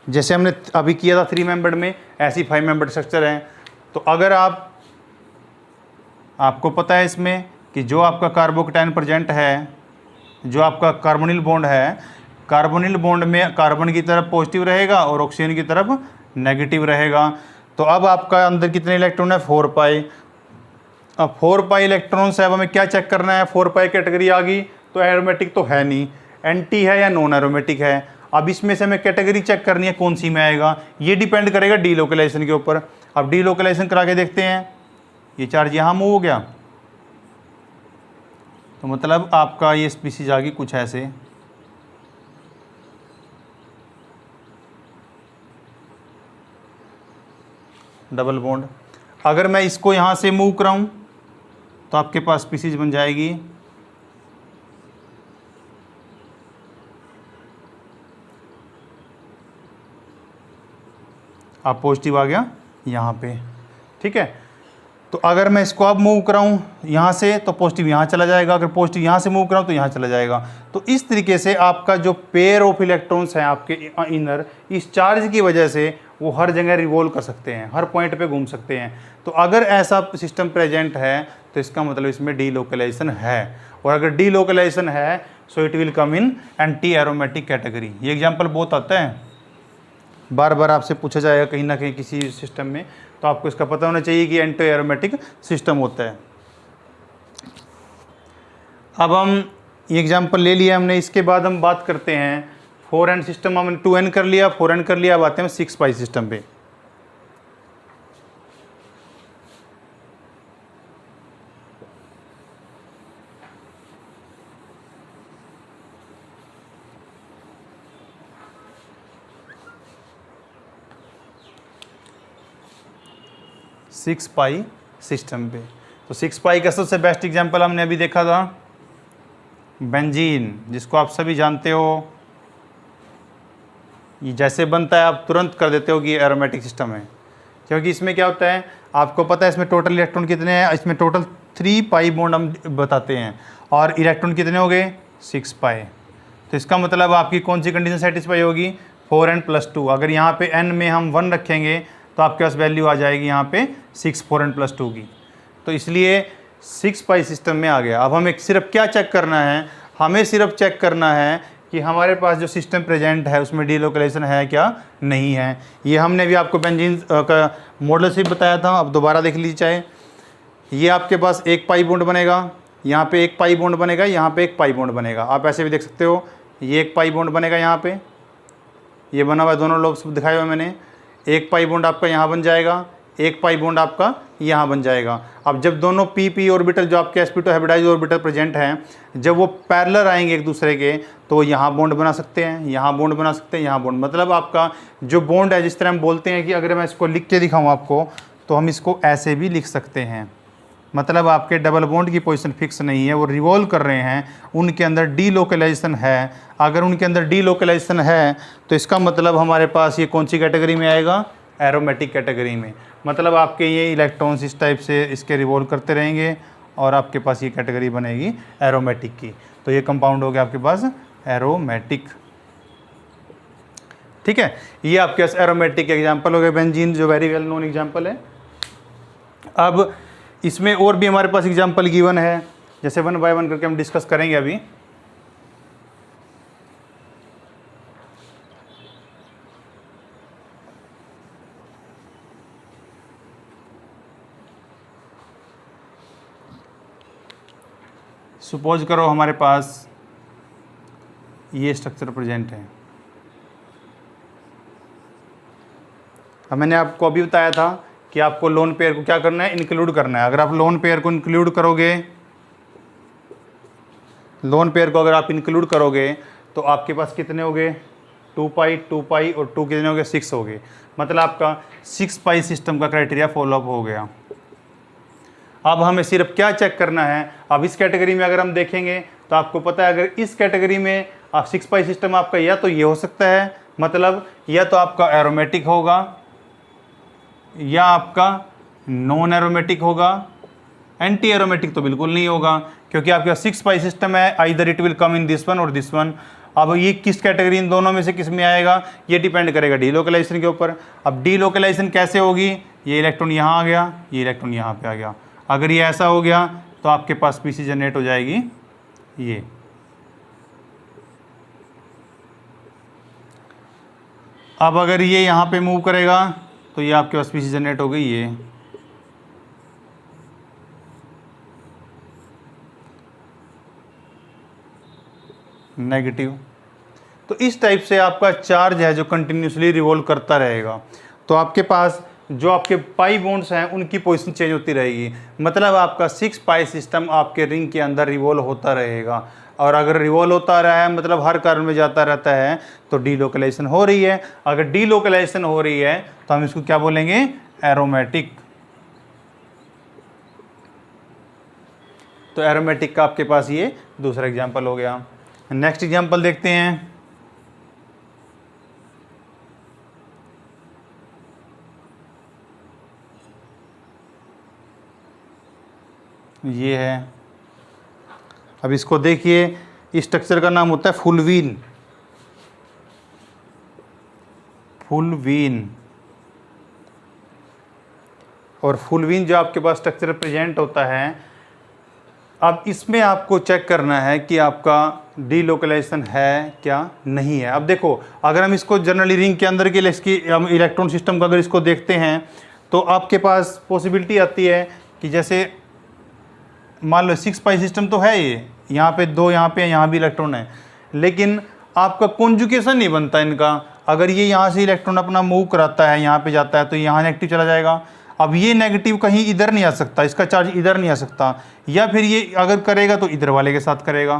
जैसे हमने अभी किया था 3 मेंबर्ड में, ऐसी 5 मेंबर्ड स्ट्रक्चर है। तो अगर आपको पता है इसमें कि जो आपका कार्बोक्टाइन प्रेजेंट है, जो आपका कार्बोनिल बॉन्ड है, कार्बोनिल बॉन्ड में कार्बन की तरफ पॉजिटिव रहेगा और ऑक्सीजन की तरफ नेगेटिव रहेगा। तो अब आपका अंदर कितने इलेक्ट्रॉन है, 4 पाई। अब 4 पाई इलेक्ट्रॉन से अब हमें क्या चेक करना है, 4 पाई कैटेगरी आ गई तो एरोमेटिक तो है नहीं, एंटी है या नॉन एरोमेटिक है। अब इसमें से हमें कैटेगरी चेक करनी है कौन सी में आएगा, ये डिपेंड करेगा डीलोकलाइजेशन के ऊपर। अब डीलोकलाइजेशन करा के देखते हैं, ये चार्ज यहाँ मूव हो गया, तो मतलब आपका ये स्पीसीज आ गई कुछ ऐसे। Double bond. अगर मैं इसको यहाँ से मूव कराऊँ तो आपके पास स्पीसीज बन जाएगी अब पॉजिटिव आ गया यहाँ पे, ठीक है। तो अगर मैं इसको अब मूव कराऊँ यहाँ से तो पॉजिटिव यहाँ चला जाएगा, अगर पॉजिटिव यहाँ से मूव कराऊँ तो यहाँ चला जाएगा। तो इस तरीके से आपका जो पेयर ऑफ इलेक्ट्रॉन्स हैं आपके इनर, इस चार्ज की वजह से वो हर जगह रिवॉल्व कर सकते हैं, हर पॉइंट पे घूम सकते हैं। तो अगर ऐसा सिस्टम प्रेजेंट है तो इसका मतलब इसमें डीलोकलाइजेशन है, और अगर डीलोकलाइजेशन है so it will come in anti aromatic category. ये एग्जाम्पल बहुत आता है, बार बार आपसे पूछा जाएगा कहीं ना कहीं किसी सिस्टम में, तो आपको इसका पता होना चाहिए कि एंटी एरोमेटिक सिस्टम होता है। अब हम ये एग्जाम्पल ले लिया हमने, इसके बाद हम बात करते हैं 4n सिस्टम। हमने 2n कर लिया, 4n कर लिया, अब आते हैं 6 सिस्टम पे। सिक्स पाई सिस्टम पे, तो 6 पाई का सबसे बेस्ट एग्जांपल हमने अभी देखा था बेंजीन, जिसको आप सभी जानते हो। ये जैसे बनता है आप तुरंत कर देते हो कि एरोमेटिक सिस्टम है, क्योंकि इसमें क्या होता है आपको पता है इसमें टोटल इलेक्ट्रॉन कितने हैं। इसमें टोटल 3 पाई बॉन्ड हम बताते हैं, और इलेक्ट्रॉन कितने हो गए 6 पाई। तो इसका मतलब आपकी कौन सी कंडीशन सेटिस्फाई होगी 4n+2। अगर यहाँ पे n में हम 1 रखेंगे तो आपके पास वैल्यू आ जाएगी यहाँ पे 6 4n+2 की। तो इसलिए 6 पाई सिस्टम में आ गया। अब हमें सिर्फ क्या चेक करना है, हमें सिर्फ चेक करना है कि हमारे पास जो सिस्टम प्रेजेंट है उसमें डीलोकलाइजेशन है क्या नहीं है। ये हमने भी आपको बेंजीन का मॉडल से बताया था, अब दोबारा देख लीजिए चाहे। ये आपके पास एक पाई बॉन्ड बनेगा, यहाँ पे एक पाई बॉन्ड बनेगा, यहाँ पे एक पाई बॉन्ड बनेगा। आप ऐसे भी देख सकते हो, ये एक पाई बॉन्ड बनेगा, यहाँ पे ये बना हुआ है, दोनों लोग दिखाए हुए मैंने। एक पाई बॉन्ड आपका यहाँ बन जाएगा, एक पाई बॉन्ड आपका यहाँ बन जाएगा। अब जब दोनों p ऑर्बिटल जो आपके sp2 हाइब्रिडाइज्ड ऑर्बिटल प्रेजेंट हैं, जब वो पैरेलल आएंगे एक दूसरे के, तो यहाँ बॉन्ड बना सकते हैं, यहाँ बॉन्ड बना सकते हैं, यहाँ बॉन्ड। मतलब आपका जो बॉन्ड है, जिस तरह हम बोलते हैं कि अगर मैं इसको लिख के दिखाऊँ आपको, तो हम इसको ऐसे भी लिख सकते हैं। मतलब आपके डबल बॉन्ड की पोजीशन फिक्स नहीं है, वो रिवॉल्व कर रहे हैं, उनके अंदर डीलोकलाइजेशन है। अगर उनके अंदर डीलोकलाइजेशन है तो इसका मतलब हमारे पास ये कौन सी कैटेगरी में आएगा, एरोमेटिक कैटेगरी में। मतलब आपके ये इलेक्ट्रॉन्स इस टाइप से इसके रिवॉल्व करते रहेंगे और आपके पास ये कैटेगरी बनेगी एरोमेटिक की। तो ये कंपाउंड हो गया आपके पास एरोमेटिक, ठीक है। ये आपके पास एरोमेटिक एग्जाम्पल हो गए, बेंजीन जो वेरी वेल नोन एग्जाम्पल है। अब इसमें और भी हमारे पास एग्जाम्पल गिवन है, जैसे 1 बाय 1 करके हम डिस्कस करेंगे अभी। सपोज करो हमारे पास ये स्ट्रक्चर प्रेजेंट है। अब मैंने आपको अभी बताया था कि आपको लोन पेयर को क्या करना है, इंक्लूड करना है। अगर आप लोन पेयर को इंक्लूड करोगे, लोन पेयर को अगर आप इंक्लूड करोगे तो आपके पास कितने हो गए 2 पाई और 2 कितने हो गए 6 हो गए। मतलब आपका 6 पाई सिस्टम का क्राइटेरिया फॉलोअप हो गया। अब हमें सिर्फ क्या चेक करना है, अब इस कैटेगरी में अगर हम देखेंगे तो आपको पता है, अगर इस कैटेगरी में आप 6 पाई सिस्टम आपका या तो ये हो सकता है, मतलब या तो आपका एरोमेटिक होगा या आपका नॉन एरोमेटिक होगा। एंटी एरोमेटिक तो बिल्कुल नहीं होगा, क्योंकि आपका 6 पाई सिस्टम है, either it will come in this one और दिस वन। अब ये किस कैटेगरी, इन दोनों में से किस में आएगा, ये डिपेंड करेगा डीलोकलाइजेशन के ऊपर। अब डीलोकलाइजेशन कैसे होगी, ये इलेक्ट्रॉन यहाँ आ गया, ये इलेक्ट्रॉन यहाँ पे आ गया। अगर ये ऐसा हो गया तो आपके पास पीसी जनरेट हो जाएगी ये। अब अगर ये यहाँ पे मूव करेगा तो ये आपके पास पीसी जनरेट हो गई ये। नेगेटिव। तो इस टाइप से आपका चार्ज है जो कंटिन्यूसली रिवॉल्व करता रहेगा। तो आपके पास जो आपके पाई बॉन्ड्स हैं उनकी पोजीशन चेंज होती रहेगी। मतलब आपका 6 पाई सिस्टम आपके रिंग के अंदर रिवॉल्व होता रहेगा, और अगर रिवॉल्व होता रहा है मतलब हर कार्बन में जाता रहता है तो डीलोकलाइजेशन हो रही है। अगर डीलोकलाइजेशन हो रही है तो हम इसको क्या बोलेंगे, एरोमेटिक। तो एरोमेटिक का आपके पास ये दूसरा एग्जांपल हो गया। नेक्स्ट एग्जांपल देखते हैं। ये है। अब इसको देखिए, इस स्ट्रक्चर का नाम होता है फुलवीन। फुलवीन। और फुलवीन जो आपके पास स्ट्रक्चर प्रेजेंट होता है, अब इसमें आपको चेक करना है कि आपका डीलोकलाइजेशन है क्या नहीं है। अब देखो, अगर हम इसको जनरली रिंग के अंदर के इसकी हम इलेक्ट्रॉन सिस्टम का अगर इसको देखते हैं तो आपके पास पॉसिबिलिटी आती है कि जैसे मान लो 6 पाई सिस्टम तो है ये, यहाँ पे 2 यहाँ भी इलेक्ट्रॉन है, लेकिन आपका कॉन्जुगेशन नहीं बनता इनका। अगर ये यहाँ से इलेक्ट्रॉन अपना मूव कराता है, यहाँ पे जाता है, तो यहाँ नेगेटिव चला जाएगा। अब ये नेगेटिव कहीं इधर नहीं आ सकता, इसका चार्ज इधर नहीं आ सकता, या फिर ये अगर करेगा तो इधर वाले के साथ करेगा।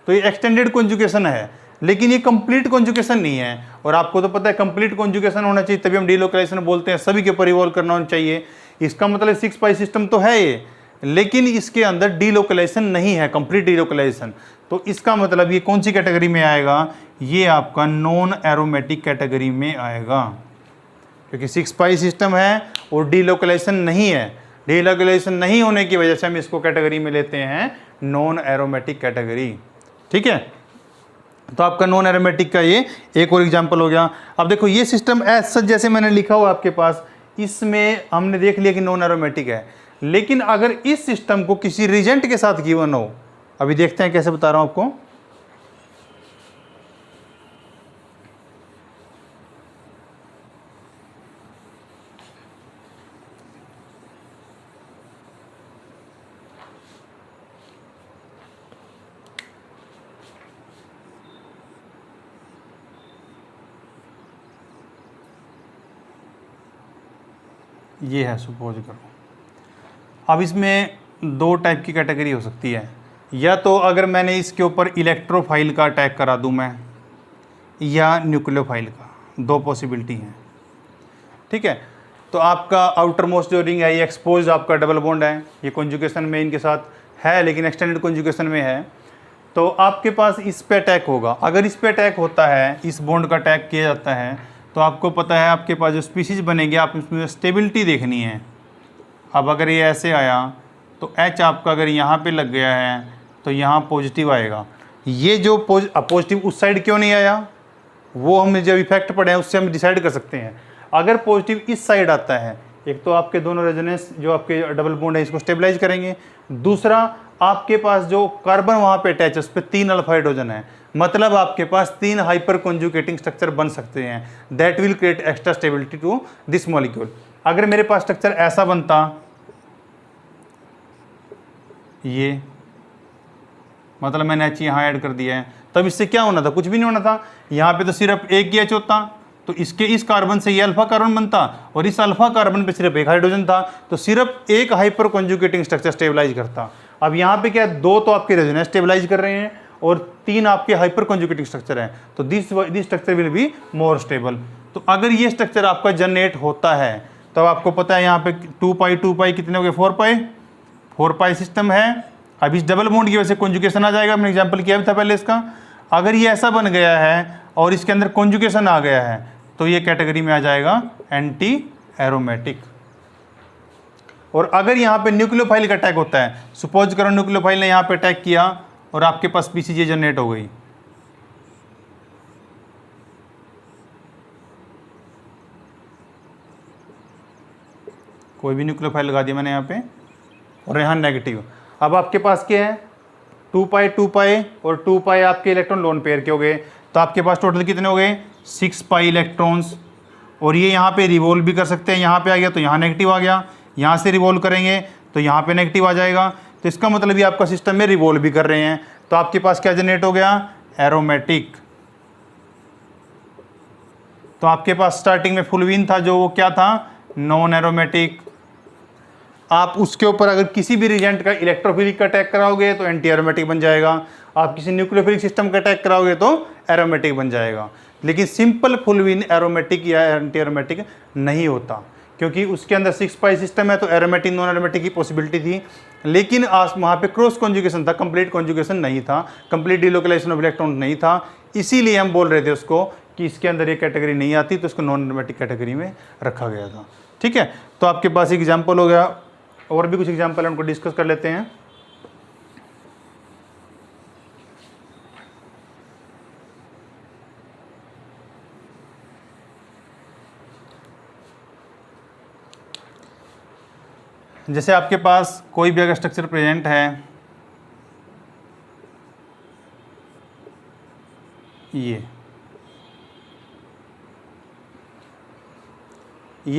तो ये एक्सटेंडेड कॉन्जुगेशन है, लेकिन ये कंप्लीट कॉन्जुगेशन नहीं है। और आपको तो पता है कंप्लीट कॉन्जुगेशन होना चाहिए, तभी हम डीलोकलाइजेशन बोलते हैं, सभी के ऊपर रिवॉल्व करना होना चाहिए। इसका मतलब 6 पाई सिस्टम तो है ये, लेकिन इसके अंदर डीलोकलाइजेशन नहीं है, कंप्लीट डीलोकलाइजेशन। तो इसका मतलब ये कौन सी कैटेगरी में आएगा? ये आपका नॉन एरोमेटिक कैटेगरी में आएगा, क्योंकि 6 पाई सिस्टम है और डीलोकलाइजेशन नहीं है। डीलोकलाइजेशन नहीं होने की वजह से हम इसको कैटेगरी में लेते हैं नॉन एरोमेटिक कैटेगरी। ठीक है, तो आपका नॉन एरोमेटिक का ये एक और एग्जांपल हो गया। अब देखो, ये सिस्टम एज सच जैसे मैंने लिखा हुआ आपके पास, इसमें हमने देख लिया कि नॉन एरोमेटिक है, लेकिन अगर इस सिस्टम को किसी रिजेंट के साथ गिवन हो, अभी देखते हैं कैसे बता रहा हूं आपको। ये है, सपोज करो। अब इसमें 2 टाइप की कैटेगरी हो सकती है, या तो अगर मैंने इसके ऊपर इलेक्ट्रोफाइल का अटैक करा दूं मैं, या न्यूक्लियोफाइल का, 2 पॉसिबिलिटी हैं। ठीक है, तो आपका आउटर मोस्ट जो रिंग है ये एक्सपोज आपका डबल बॉन्ड है, ये कॉन्जुगेशन में इनके साथ है, लेकिन एक्सटेंडेड कॉन्जुगेशन में है। तो आपके पास इस पे अटैक होगा। अगर इस पे अटैक होता है, इस बॉन्ड का अटैक किया जाता है, तो आपको पता है आपके पास जो स्पीसीज बनेगी, आप इसमें स्टेबिलिटी देखनी है। अब अगर ये ऐसे आया तो H आपका अगर यहाँ पे लग गया है तो यहाँ पॉजिटिव आएगा। ये जो पॉजिटिव उस साइड क्यों नहीं आया, वो हम जब इफेक्ट पड़े हैं उससे हम डिसाइड कर सकते हैं। अगर पॉजिटिव इस साइड आता है, एक तो आपके दोनों रेजोनेंस जो आपके डबल बॉन्ड है इसको स्टेबलाइज करेंगे, दूसरा आपके पास जो कार्बन वहाँ पे अटैच है उस पर 3 अल्फा हाइड्रोजन है, मतलब आपके पास 3 हाइपर कॉन्जुगेटिंग स्ट्रक्चर बन सकते हैं। That will create extra stability to this molecule. अगर मेरे पास स्ट्रक्चर ऐसा बनता, ये मतलब मैंने H यहाँ ऐड कर दिया है, तब इससे क्या होना था? कुछ भी नहीं होना था। यहाँ पे तो सिर्फ एक ही H होता, तो इसके इस कार्बन से ये अल्फा कार्बन बनता, और इस अल्फा कार्बन पे सिर्फ एक हाइड्रोजन था, तो सिर्फ एक हाइपर कॉन्जुगेटिंग स्ट्रक्चर स्टेबलाइज करता। अब यहाँ पे क्या, 2 तो आपके रेजोनेंस स्टेबलाइज कर रहे हैं और 3 आपके हाइपर कॉन्जुगेटिंग स्ट्रक्चर हैं, तो this structure will be more stable. तो अगर ये स्ट्रक्चर आपका जनरेट होता है, तब तो आपको पता है यहाँ पे 2 पाई कितने हो गए, 4 पाई सिस्टम है। अब इस डबल बॉन्ड की वजह से कॉन्जुगेशन आ जाएगा, मैंने एग्जांपल किया भी था पहले इसका। अगर ये ऐसा बन गया है और इसके अंदर कॉन्जुगेशन आ गया है, तो ये कैटेगरी में आ जाएगा एंटी एरोमेटिक। और अगर यहाँ पे न्यूक्लियोफाइल का अटैक होता है, सपोज करो न्यूक्लियोफाइल ने यहाँ पे अटैक किया और आपके पास पीसीजे जनरेट हो गई, कोई भी न्यूक्लियोफाइल लगा दिया मैंने यहाँ पे, और यहाँ नेगेटिव। अब आपके पास क्या है, 2 पाई और 2 पाई आपके इलेक्ट्रॉन लोन पेयर के हो गए, तो आपके पास टोटल कितने हो गए, 6 पाई इलेक्ट्रॉन्स। और ये यहाँ पे रिवॉल्व भी कर सकते हैं, यहाँ पे आ गया तो यहाँ नेगेटिव आ गया, यहाँ से रिवॉल्व करेंगे तो यहाँ पे नेगेटिव आ जाएगा। तो इसका मतलब ये आपका सिस्टम में रिवॉल्व भी कर रहे हैं, तो आपके पास क्या जनरेट हो गया, एरोमेटिक। तो आपके पास स्टार्टिंग में फुलवीन था जो वो क्या था, नॉन एरोमेटिक। आप उसके ऊपर अगर किसी भी रिएजेंट का इलेक्ट्रोफिलिक का अटैक कराओगे तो एंटी एरोमेटिक बन जाएगा, आप किसी न्यूक्लियोफिलिक सिस्टम का अटैक कराओगे तो एरोमेटिक बन जाएगा। लेकिन सिंपल फुलवीन एरोमेटिक या एंटी एरोमेटिक नहीं होता, क्योंकि उसके अंदर 6 पाई सिस्टम है, तो एरोमेटिक नॉन एरोमेटिक की पॉसिबिलिटी थी, लेकिन वहाँ पे क्रॉस कॉन्जुगेशन था, कंप्लीट कॉन्जुगेशन नहीं था, कंप्लीट डिलोकलाइजेशन ऑफ इलेक्ट्रॉन नहीं था। इसीलिए हम बोल रहे थे उसको कि इसके अंदर ये कैटेगरी नहीं आती, तो इसको नॉन एरोमेटिक कैटेगरी में रखा गया था। ठीक है, तो आपके पास एग्जाम्पल हो गया और भी कुछ एग्जाम्पल उनको डिस्कस कर लेते हैं। जैसे आपके पास कोई भी अगर स्ट्रक्चर प्रेजेंट है, ये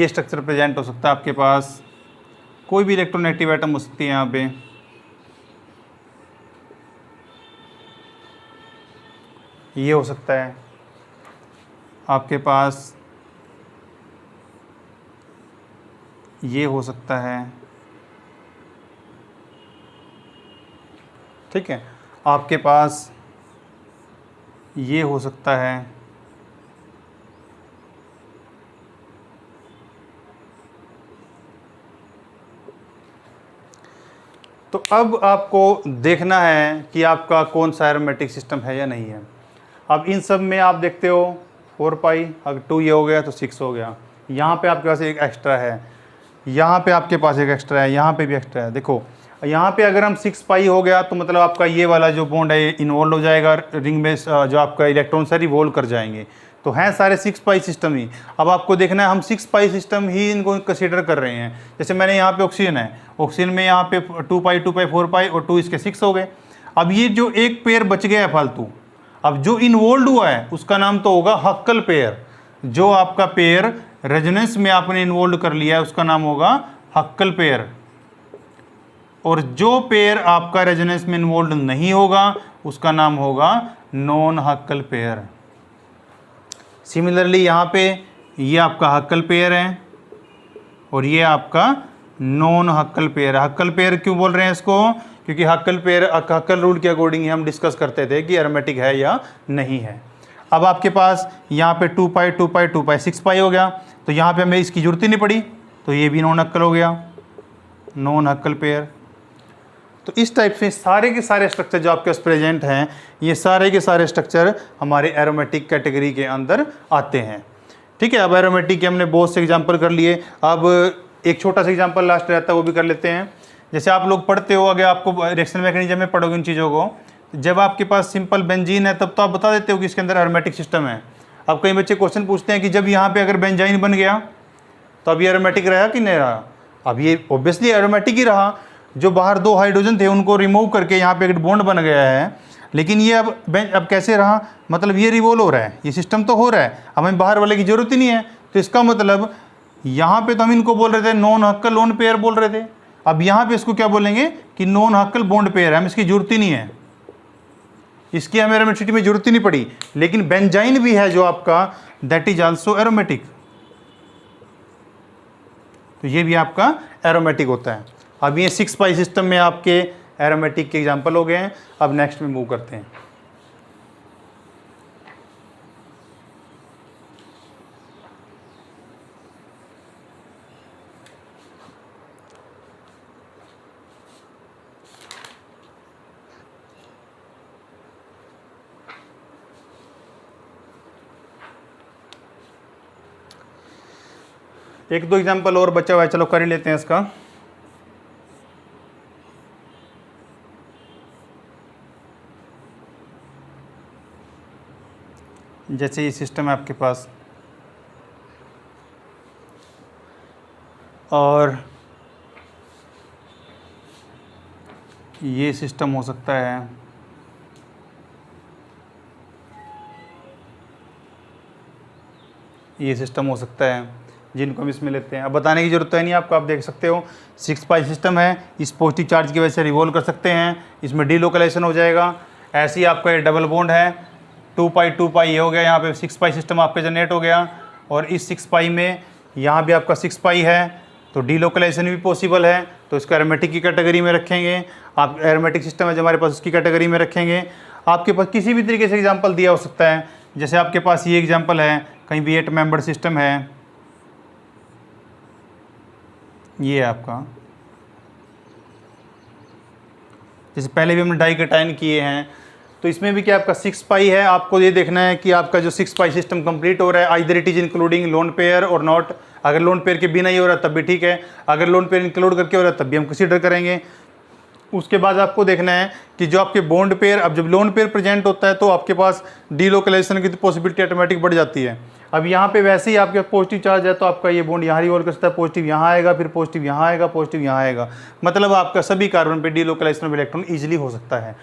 स्ट्रक्चर प्रेजेंट हो सकता है आपके पास, कोई भी इलेक्ट्रोनेगेटिव एटम हो सकती है यहाँ पे, ये हो सकता है आपके पास, ये हो सकता है, ठीक है, आपके पास ये हो सकता है, तो अब आपको देखना है कि आपका कौन सा एरोमेटिक सिस्टम है या नहीं है। अब इन सब में आप देखते हो 4 पाई, अगर 2 ये हो गया तो 6 हो गया, यहाँ पे आपके पास एक एक्स्ट्रा है, यहाँ पे आपके पास एक एक्स्ट्रा है, यहाँ पे भी एक्स्ट्रा है। देखो यहाँ पे अगर हम 6 पाई हो गया तो मतलब आपका ये वाला जो बॉन्ड है इन्वॉल्व हो जाएगा रिंग में, जो आपका इलेक्ट्रॉन्स है रिवॉल्व कर जाएंगे, तो हैं सारे 6 पाई सिस्टम ही। अब आपको देखना है हम 6 पाई सिस्टम ही इनको कंसीडर कर रहे हैं। जैसे मैंने यहाँ पे ऑक्सीजन है, ऑक्सीजन में यहाँ पे 2 पाई 4 पाई और 2 इसके 6 हो गए। अब ये जो एक पेयर बच गया है फालतू, अब जो इन्वॉल्व हुआ है उसका नाम तो होगा हक्कल पेयर। जो आपका पेयर रेजोनेंस में आपने इन्वॉल्व कर लिया है उसका नाम होगा हक्कल पेयर, और जो पेयर आपका रेजोनेंस में इन्वॉल्व नहीं होगा उसका नाम होगा नॉन हक्कल पेयर। सिमिलरली यहाँ पे ये आपका हक्कल पेयर है और ये आपका नॉन हक्कल पेयर। हक्कल पेयर क्यों बोल रहे हैं इसको? क्योंकि हक्कल पेयर हक्कल रूल के अकॉर्डिंग हम डिस्कस करते थे कि एरोमेटिक है या नहीं है। अब आपके पास यहाँ पे 2 पाई 2 पाई 2 पाई 6 पाई हो गया, तो यहाँ पे हमें इसकी जरूरत ही नहीं पड़ी, तो ये भी नॉन हक्कल हो गया, नॉन हक्कल पेयर। तो इस टाइप से सारे के सारे स्ट्रक्चर जो आपके पास प्रेजेंट हैं, ये सारे के सारे स्ट्रक्चर हमारे एरोमेटिक कैटेगरी के अंदर आते हैं। ठीक है, अब एरोमेटिक के हमने बहुत से एग्जांपल कर लिए। अब एक छोटा सा एग्जांपल लास्ट रहता है वो भी कर लेते हैं। जैसे आप लोग पढ़ते हो, अगर आपको रिएक्शन मैकेनिज्म में पढ़ोगे इन चीज़ों को, जब आपके पास सिंपल बेंजीन है तब तो आप बता देते हो कि इसके अंदर एरोमेटिक सिस्टम है। अब कई बच्चे क्वेश्चन पूछते हैं कि जब यहाँ पे अगर बेंजाइन बन गया तो अब ये एरोमेटिक रहा कि नहीं रहा? अब ये ऑब्वियसली एरोमेटिक ही रहा। जो बाहर 2 हाइड्रोजन थे उनको रिमूव करके यहाँ पे एक बॉन्ड बन गया है, लेकिन ये अब कैसे रहा? मतलब ये रिवॉल्व हो रहा है, ये सिस्टम तो हो रहा है, हमें बाहर वाले की जरूरत ही नहीं है। तो इसका मतलब यहाँ पे तो हम इनको बोल रहे थे नॉन हक्कल लोन पेयर बोल रहे थे, अब यहाँ पे इसको क्या बोलेंगे कि नॉन हक्कल बॉन्ड पेयर है, हम इसकी जरूरत ही नहीं है, इसकी हमें एरोमेटिसिटी में जरूरत ही नहीं पड़ी। लेकिन बेंजाइन भी है जो आपका, दैट इज आल्सो एरोमेटिक, तो ये भी आपका एरोमेटिक होता है। अब ये 6 पाई सिस्टम में आपके एरोमेटिक के एग्जांपल हो गए हैं। अब नेक्स्ट में मूव करते हैं। एक दो एग्जांपल और बचा हुआ है, चलो कर ही लेते हैं इसका। जैसे ये सिस्टम है आपके पास और ये सिस्टम हो सकता है, ये सिस्टम हो सकता है, जिनको हम इसमें लेते हैं। अब बताने की जरूरत है नहीं आपको, आप देख सकते हो 6 पाई सिस्टम है, इस पॉजिटिव चार्ज की वजह से रिवॉल्व कर सकते हैं, इसमें डीलोकलाइजेशन हो जाएगा। ऐसे ही आपका ये डबल बॉन्ड है, 2 पाई ये हो गया, यहाँ पे 6 पाई सिस्टम आपके जनरेट हो गया, और इस 6 पाई में यहाँ भी आपका 6 पाई है, तो डीलोकलाइजेशन भी पॉसिबल है, तो इसको एरोमेटिक की कैटेगरी में रखेंगे। आप एरोमेटिक सिस्टम है जो हमारे पास उसकी कैटेगरी में रखेंगे। आपके पास किसी भी तरीके से एग्जाम्पल दिया हो सकता है, जैसे आपके पास ये एग्जाम्पल है, कहीं भी 8 मेंबर सिस्टम है, ये आपका, जैसे पहले भी हमने डाइकेटाइन किए हैं, तो इसमें भी क्या आपका 6 पाई है। आपको ये देखना है कि आपका जो 6 पाई सिस्टम कंप्लीट हो रहा है, either it is including lone pair और नॉट, अगर लोन पेयर के बिना ही हो रहा है तब भी ठीक है, अगर लोन पेयर इंक्लूड करके हो रहा है तब भी हम कंसीडर करेंगे। उसके बाद आपको देखना है कि जो आपके बॉन्ड पेयर, अब जब लोन पेयर प्रेजेंट होता है तो आपके पास डीलोकलाइजेशन की तो पॉसिबिलिटी ऑटोमेटिक बढ़ जाती है। अब यहाँ पे वैसे ही आपके पॉजिटिव चार्ज है तो आपका ये बॉन्ड यहाँ रिवॉल्व कर सकता है, पॉजिटिव यहाँ आएगा, फिर पॉजिटिव यहाँ आएगा, पॉजिटिव यहाँ आएगा, मतलब आपका सभी कार्बन पे डीलोकलाइजेशन ऑफ इलेक्ट्रॉन ईजिली हो सकता है।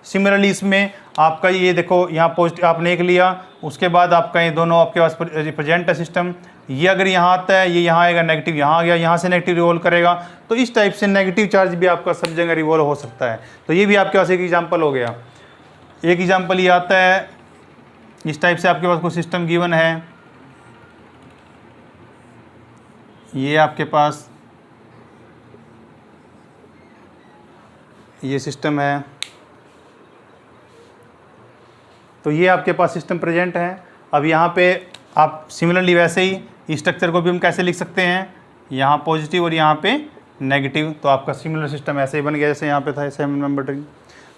सिमिलरली इसमें आपका ये देखो यहाँ पॉजिटिव आपने एक लिया, उसके बाद आपका ये दोनों आपके पास रिप्रेजेंट है सिस्टम, ये अगर यहाँ आता है ये यहाँ आएगा, नेगेटिव यहाँ आ गया, यहाँ से नेगेटिव रिवॉल्व करेगा, तो इस टाइप से नेगेटिव चार्ज भी आपका सब जगह रिवॉल्व हो सकता है। तो ये भी आपके पास एक एग्जांपल हो गया। एक एग्जांपल ये आता है, इस टाइप से आपके पास कोई सिस्टम गिवन है, ये आपके पास ये सिस्टम है, तो ये आपके पास सिस्टम प्रेजेंट है। अब यहाँ पे आप सिमिलरली वैसे ही स्ट्रक्चर को भी हम कैसे लिख सकते हैं, यहाँ पॉजिटिव और यहाँ पे नेगेटिव, तो आपका सिमिलर सिस्टम ऐसे ही बन गया जैसे यहाँ पे था 7 मेंबर रिंग।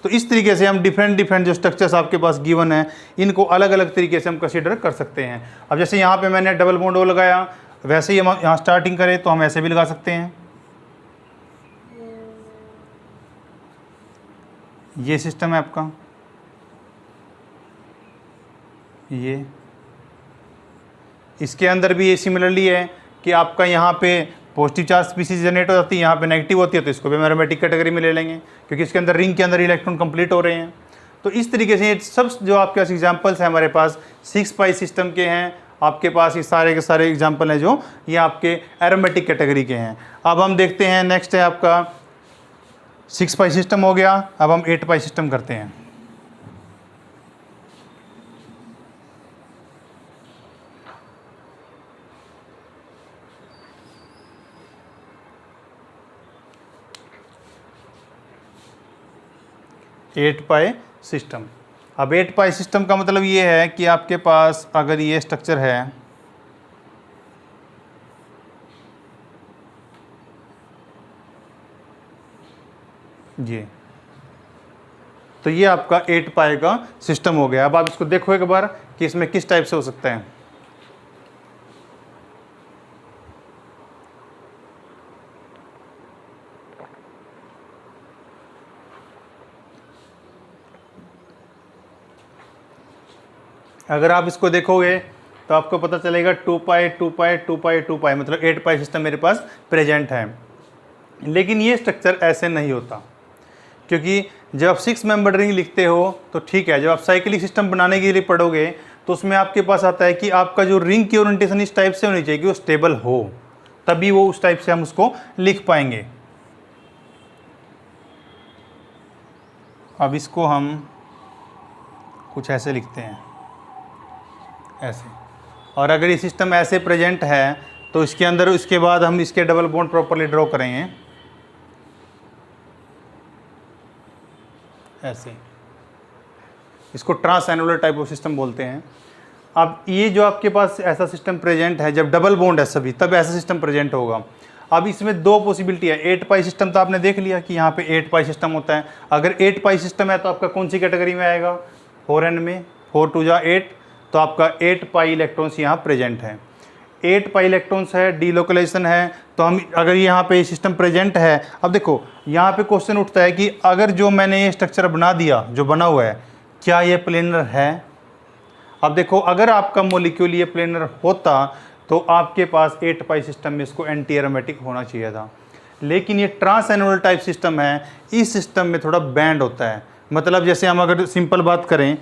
तो इस तरीके से हम डिफरेंट जो स्ट्रक्चर्स आपके पास गिवन है इनको अलग अलग तरीके से हम कंसीडर कर सकते हैं। अब जैसे यहाँ पे मैंने डबल बॉन्ड ओ लगाया, वैसे ही हम यहाँ स्टार्टिंग करें तो हम ऐसे भी लगा सकते हैं। ये सिस्टम है आपका, ये इसके अंदर भी ये सिमिलरली है कि आपका यहाँ पे पॉजिटिव चार्ज स्पीसीज जनरेट हो जाती है, यहाँ पे नेगेटिव होती है, तो इसको भी हम एरोमेटिक कैटेगरी में ले लेंगे क्योंकि इसके अंदर रिंग के अंदर इलेक्ट्रॉन कंप्लीट हो रहे हैं। तो इस तरीके से ये सब जो आपके पास एग्जांपल्स हैं हमारे पास 6 पाई सिस्टम के हैं, आपके पास ये सारे के सारे एग्जांपल हैं जो ये आपके एरोमेटिक कैटेगरी के हैं। अब हम देखते हैं नेक्स्ट है आपका 6 पाई सिस्टम हो गया, अब हम 8 पाई सिस्टम करते हैं। Eight pi system. अब 8 पाई सिस्टम का मतलब ये है कि आपके पास अगर ये स्ट्रक्चर है, ये तो ये आपका 8 पाई का सिस्टम हो गया। अब आप इसको देखो एक बार कि इसमें किस टाइप से हो सकता है। अगर आप इसको देखोगे तो आपको पता चलेगा 2 पाई 2 पाई 2 पाई 2 पाई, मतलब 8 पाई सिस्टम मेरे पास प्रेजेंट है। लेकिन ये स्ट्रक्चर ऐसे नहीं होता, क्योंकि जब आप 6 मेंबर रिंग लिखते हो तो ठीक है, जब आप साइक्लिक सिस्टम बनाने के लिए पढ़ोगे तो उसमें आपके पास आता है कि आपका जो रिंग की ओरिएंटेशन इस टाइप से होनी चाहिए कि वो स्टेबल हो, तभी वो उस टाइप से हम उसको लिख पाएंगे। अब इसको हम कुछ ऐसे लिखते हैं, ऐसे। और अगर ये सिस्टम ऐसे प्रेजेंट है तो इसके अंदर इसके बाद हम इसके डबल बॉन्ड प्रॉपर्ली ड्रॉ करेंगे ऐसे। इसको transannular type of system बोलते हैं। अब ये जो आपके पास ऐसा सिस्टम प्रेजेंट है, जब डबल बॉन्ड है सभी, तब ऐसा सिस्टम प्रेजेंट होगा। अब इसमें दो पॉसिबिलिटी है। 8 पाई सिस्टम तो आपने देख लिया कि यहाँ पे 8 पाई सिस्टम होता है। अगर 8 पाई सिस्टम है तो आपका कौन सी कैटेगरी में आएगा, 4n में, 4 2 जा 8, तो आपका 8 पाई इलेक्ट्रॉन्स यहाँ प्रेजेंट है। 8 पाई इलेक्ट्रॉन्स है, डीलोकलाइजेशन है, तो हम अगर यहाँ पे सिस्टम प्रेजेंट है, अब देखो यहाँ पे क्वेश्चन उठता है कि अगर जो मैंने ये स्ट्रक्चर बना दिया, जो बना हुआ है, क्या ये प्लेनर है। अब देखो अगर आपका मॉलिक्यूल ये प्लेनर होता तो आपके पास 8 पाई सिस्टम में इसको एंटी एरोमेटिक होना चाहिए था। लेकिन ये ट्रांस एनुलर टाइप सिस्टम है, इस सिस्टम में थोड़ा बैंड होता है। मतलब जैसे हम अगर सिंपल बात करें,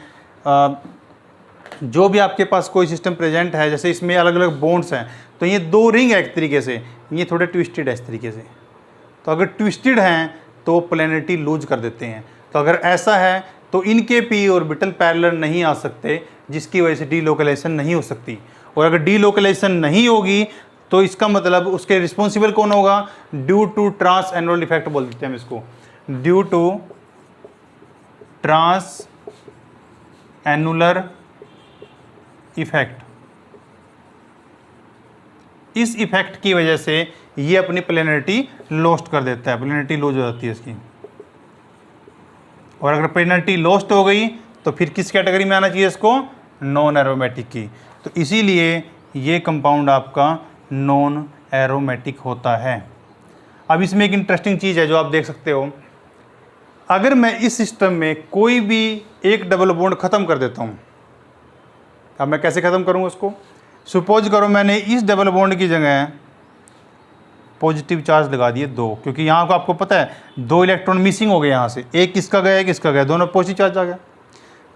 जो भी आपके पास कोई सिस्टम प्रेजेंट है, जैसे इसमें अलग अलग बॉन्ड्स हैं, तो ये 2 रिंग है एक तरीके से, ये थोड़े ट्विस्टेड है इस तरीके से। तो अगर ट्विस्टेड हैं तो प्लेनरिटी लूज कर देते हैं। तो अगर ऐसा है तो इनके पी ऑर्बिटल पैरेलल नहीं आ सकते, जिसकी वजह से डीलोकलाइजेशन नहीं हो सकती। और अगर डीलोकलाइजेशन नहीं होगी तो इसका मतलब उसके रिस्पॉन्सिबल कौन होगा, due to transannular effect बोल देते हैं हम इसको, due to transannular effect. इस इफेक्ट की वजह से ये अपनी प्लेनरिटी लॉस्ट कर देता है, प्लेनरिटी लूज हो जाती है इसकी। और अगर प्लेनरिटी लॉस्ट हो गई तो फिर किस कैटेगरी में आना चाहिए इसको, नॉन एरोमेटिक की। तो इसीलिए ये कंपाउंड आपका नॉन एरोमेटिक होता है। अब इसमें एक इंटरेस्टिंग चीज़ है जो आप देख सकते हो, अगर मैं इस सिस्टम में कोई भी एक डबल बॉन्ड ख़त्म कर देता हूँ, अब मैं कैसे ख़त्म करूँगा उसको, सपोज करो मैंने इस डबल बॉन्ड की जगह पॉजिटिव चार्ज लगा दिए 2, क्योंकि यहाँ को आपको पता है 2 इलेक्ट्रॉन मिसिंग हो गए यहाँ से, एक किसका गया एक किसका गया, दोनों पॉजिटिव चार्ज आ गया।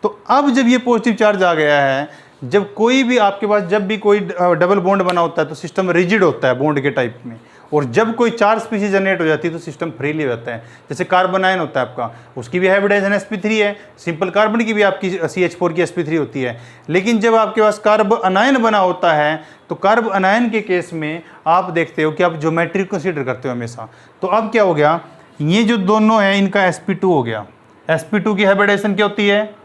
तो अब जब ये पॉजिटिव चार्ज आ गया है, जब कोई भी आपके पास जब भी कोई डबल बॉन्ड बना होता है तो सिस्टम रिजिड होता है बॉन्ड के टाइप में, और जब कोई चार्ज स्पीशीज जनरेट हो जाती है तो सिस्टम फ्रीली रहता है। जैसे कार्बन आयन होता है आपका, उसकी भी हाइब्रिडाइजेशन sp3 है, सिंपल कार्बन की भी आपकी CH4 की sp3 होती है। लेकिन जब आपके पास कार्ब अनायन बना होता है तो कार्ब अनायन के केस में आप देखते हो कि आप ज्योमेट्री कंसीडर करते हो हमेशा। तो अब क्या हो गया, ये जो दोनों हैं इनका sp2 हो गया। sp2 की हाइब्रिडाइजेशन क्या होती है,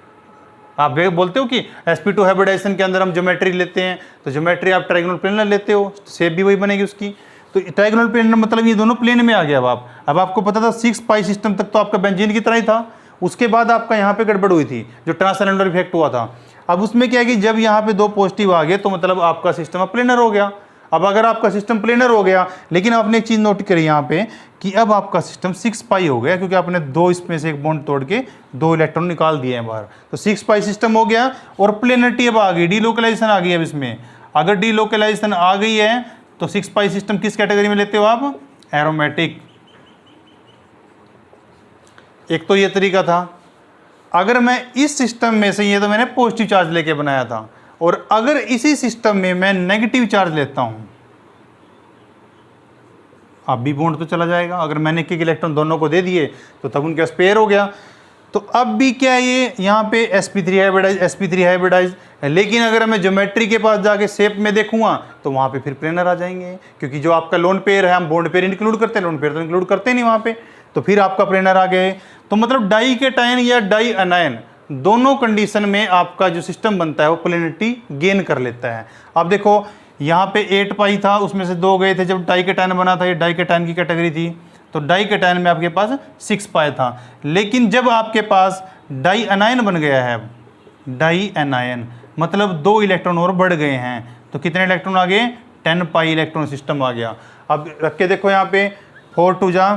आप बोलते हो कि sp2 हाइब्रिडाइजेशन के अंदर हम ज्योमेट्री लेते हैं, तो ज्योमेट्री आप ट्रायंगुलर प्लेनर लेते हो, शेप भी वही बनेगी उसकी। तो ट्रायंगुलर प्लेनर मतलब ये दोनों प्लेन में आ गया। अब आपको पता था 6 पाई सिस्टम तक तो आपका बेंजीन की तरह ही था, उसके बाद आपका यहाँ पे गड़बड़ हुई थी जो ट्रांसलेंडर इफेक्ट हुआ था। अब उसमें क्या है कि जब यहाँ पे 2 पॉजिटिव आ गए तो मतलब आपका सिस्टम अब प्लेनर हो गया। अब अगर आपका सिस्टम प्लेनर हो गया, लेकिन आपने एक चीज़ नोट करी यहाँ पे कि अब आपका सिस्टम 6 पाई हो गया, क्योंकि आपने 2 इसमें से एक बॉन्ड तोड़ के 2 इलेक्ट्रॉन निकाल दिए हैं बाहर, तो 6 पाई सिस्टम हो गया और प्लेनरिटी अब आ गई, डीलोकलाइजेशन आ गई। अब इसमें अगर डीलोकलाइजेशन आ गई है तो 6 पाई सिस्टम किस कैटेगरी में लेते हो आप, एरोमेटिक। एक तो ये तरीका था। अगर मैं इस सिस्टम में से, ये तो मैंने पॉजिटिव चार्ज लेके बनाया था, और अगर इसी सिस्टम में मैं नेगेटिव चार्ज लेता हूं, अब भी बॉन्ड तो चला जाएगा। अगर मैंने एक इलेक्ट्रॉन दोनों को दे दिए तो तब उनके पेयर हो गया। तो अब भी क्या है, ये यहाँ पे sp3 हाइब्रिडाइज, लेकिन अगर मैं ज्योमेट्री के पास जाके शेप में देखूंगा तो वहाँ पे फिर प्लेनर आ जाएंगे, क्योंकि जो आपका लोन पेयर है हम बॉन्ड पेयर इंक्लूड करते हैं, लोन पेयर तो इंक्लूड करते नहीं वहाँ पे, तो फिर आपका प्लेनर आ गए। तो मतलब डाई केटायन या डाई अनायन दोनों कंडीशन में आपका जो सिस्टम बनता है वो प्लेनरिटी गेन कर लेता है। अब देखो यहाँ पे 8 पाई था, उसमें से 2 गए थे। जब डाई केटायन बना था, ये डाई केटायन की कैटेगरी थी, तो डाई केटायन में आपके पास 6 पाई था। लेकिन जब आपके पास डाई अनायन बन गया है, डाई अनायन मतलब 2 इलेक्ट्रॉन और बढ़ गए हैं, तो कितने इलेक्ट्रॉन आ गए, 10 पाई इलेक्ट्रॉन सिस्टम आ गया। अब रख के देखो यहाँ पे 4 2 जा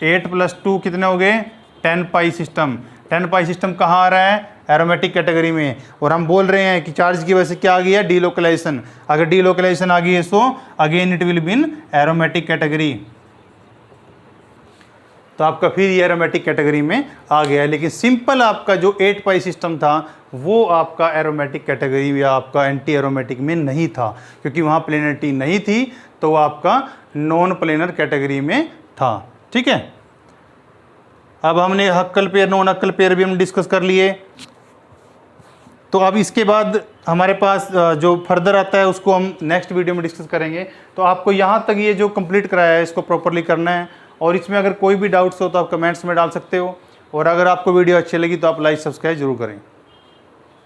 8 + 2 कितने हो गए, 10 पाई सिस्टम। 10 पाई सिस्टम कहाँ आ रहा है, एरोमेटिक कैटेगरी में। और हम बोल रहे हैं कि चार्ज की वजह से क्या आ गई है, डीलोकलाइजेशन। अगर डीलोकलाइजेशन आ गई है तो again it will be in aromatic category, तो आपका फिर ये एरोमेटिक कैटेगरी में आ गया है। लेकिन सिंपल आपका जो 8 पाई सिस्टम था वो आपका एरोमेटिक कैटेगरी या आपका एंटी एरोमेटिक में नहीं था, क्योंकि वहाँ प्लेनरिटी नहीं थी, तो वो आपका नॉन प्लेनर कैटेगरी में था। ठीक है, अब हमने हक्कल पेयर नॉन हक्कल पेयर भी हम डिस्कस कर लिए। तो अब इसके बाद हमारे पास जो फर्दर आता है उसको हम नेक्स्ट वीडियो में डिस्कस करेंगे। तो आपको यहाँ तक ये जो कंप्लीट कराया है इसको प्रॉपरली करना है, और इसमें अगर कोई भी डाउट्स हो तो आप कमेंट्स में डाल सकते हो, और अगर आपको वीडियो अच्छी लगी तो आप लाइक सब्सक्राइब जरूर करें।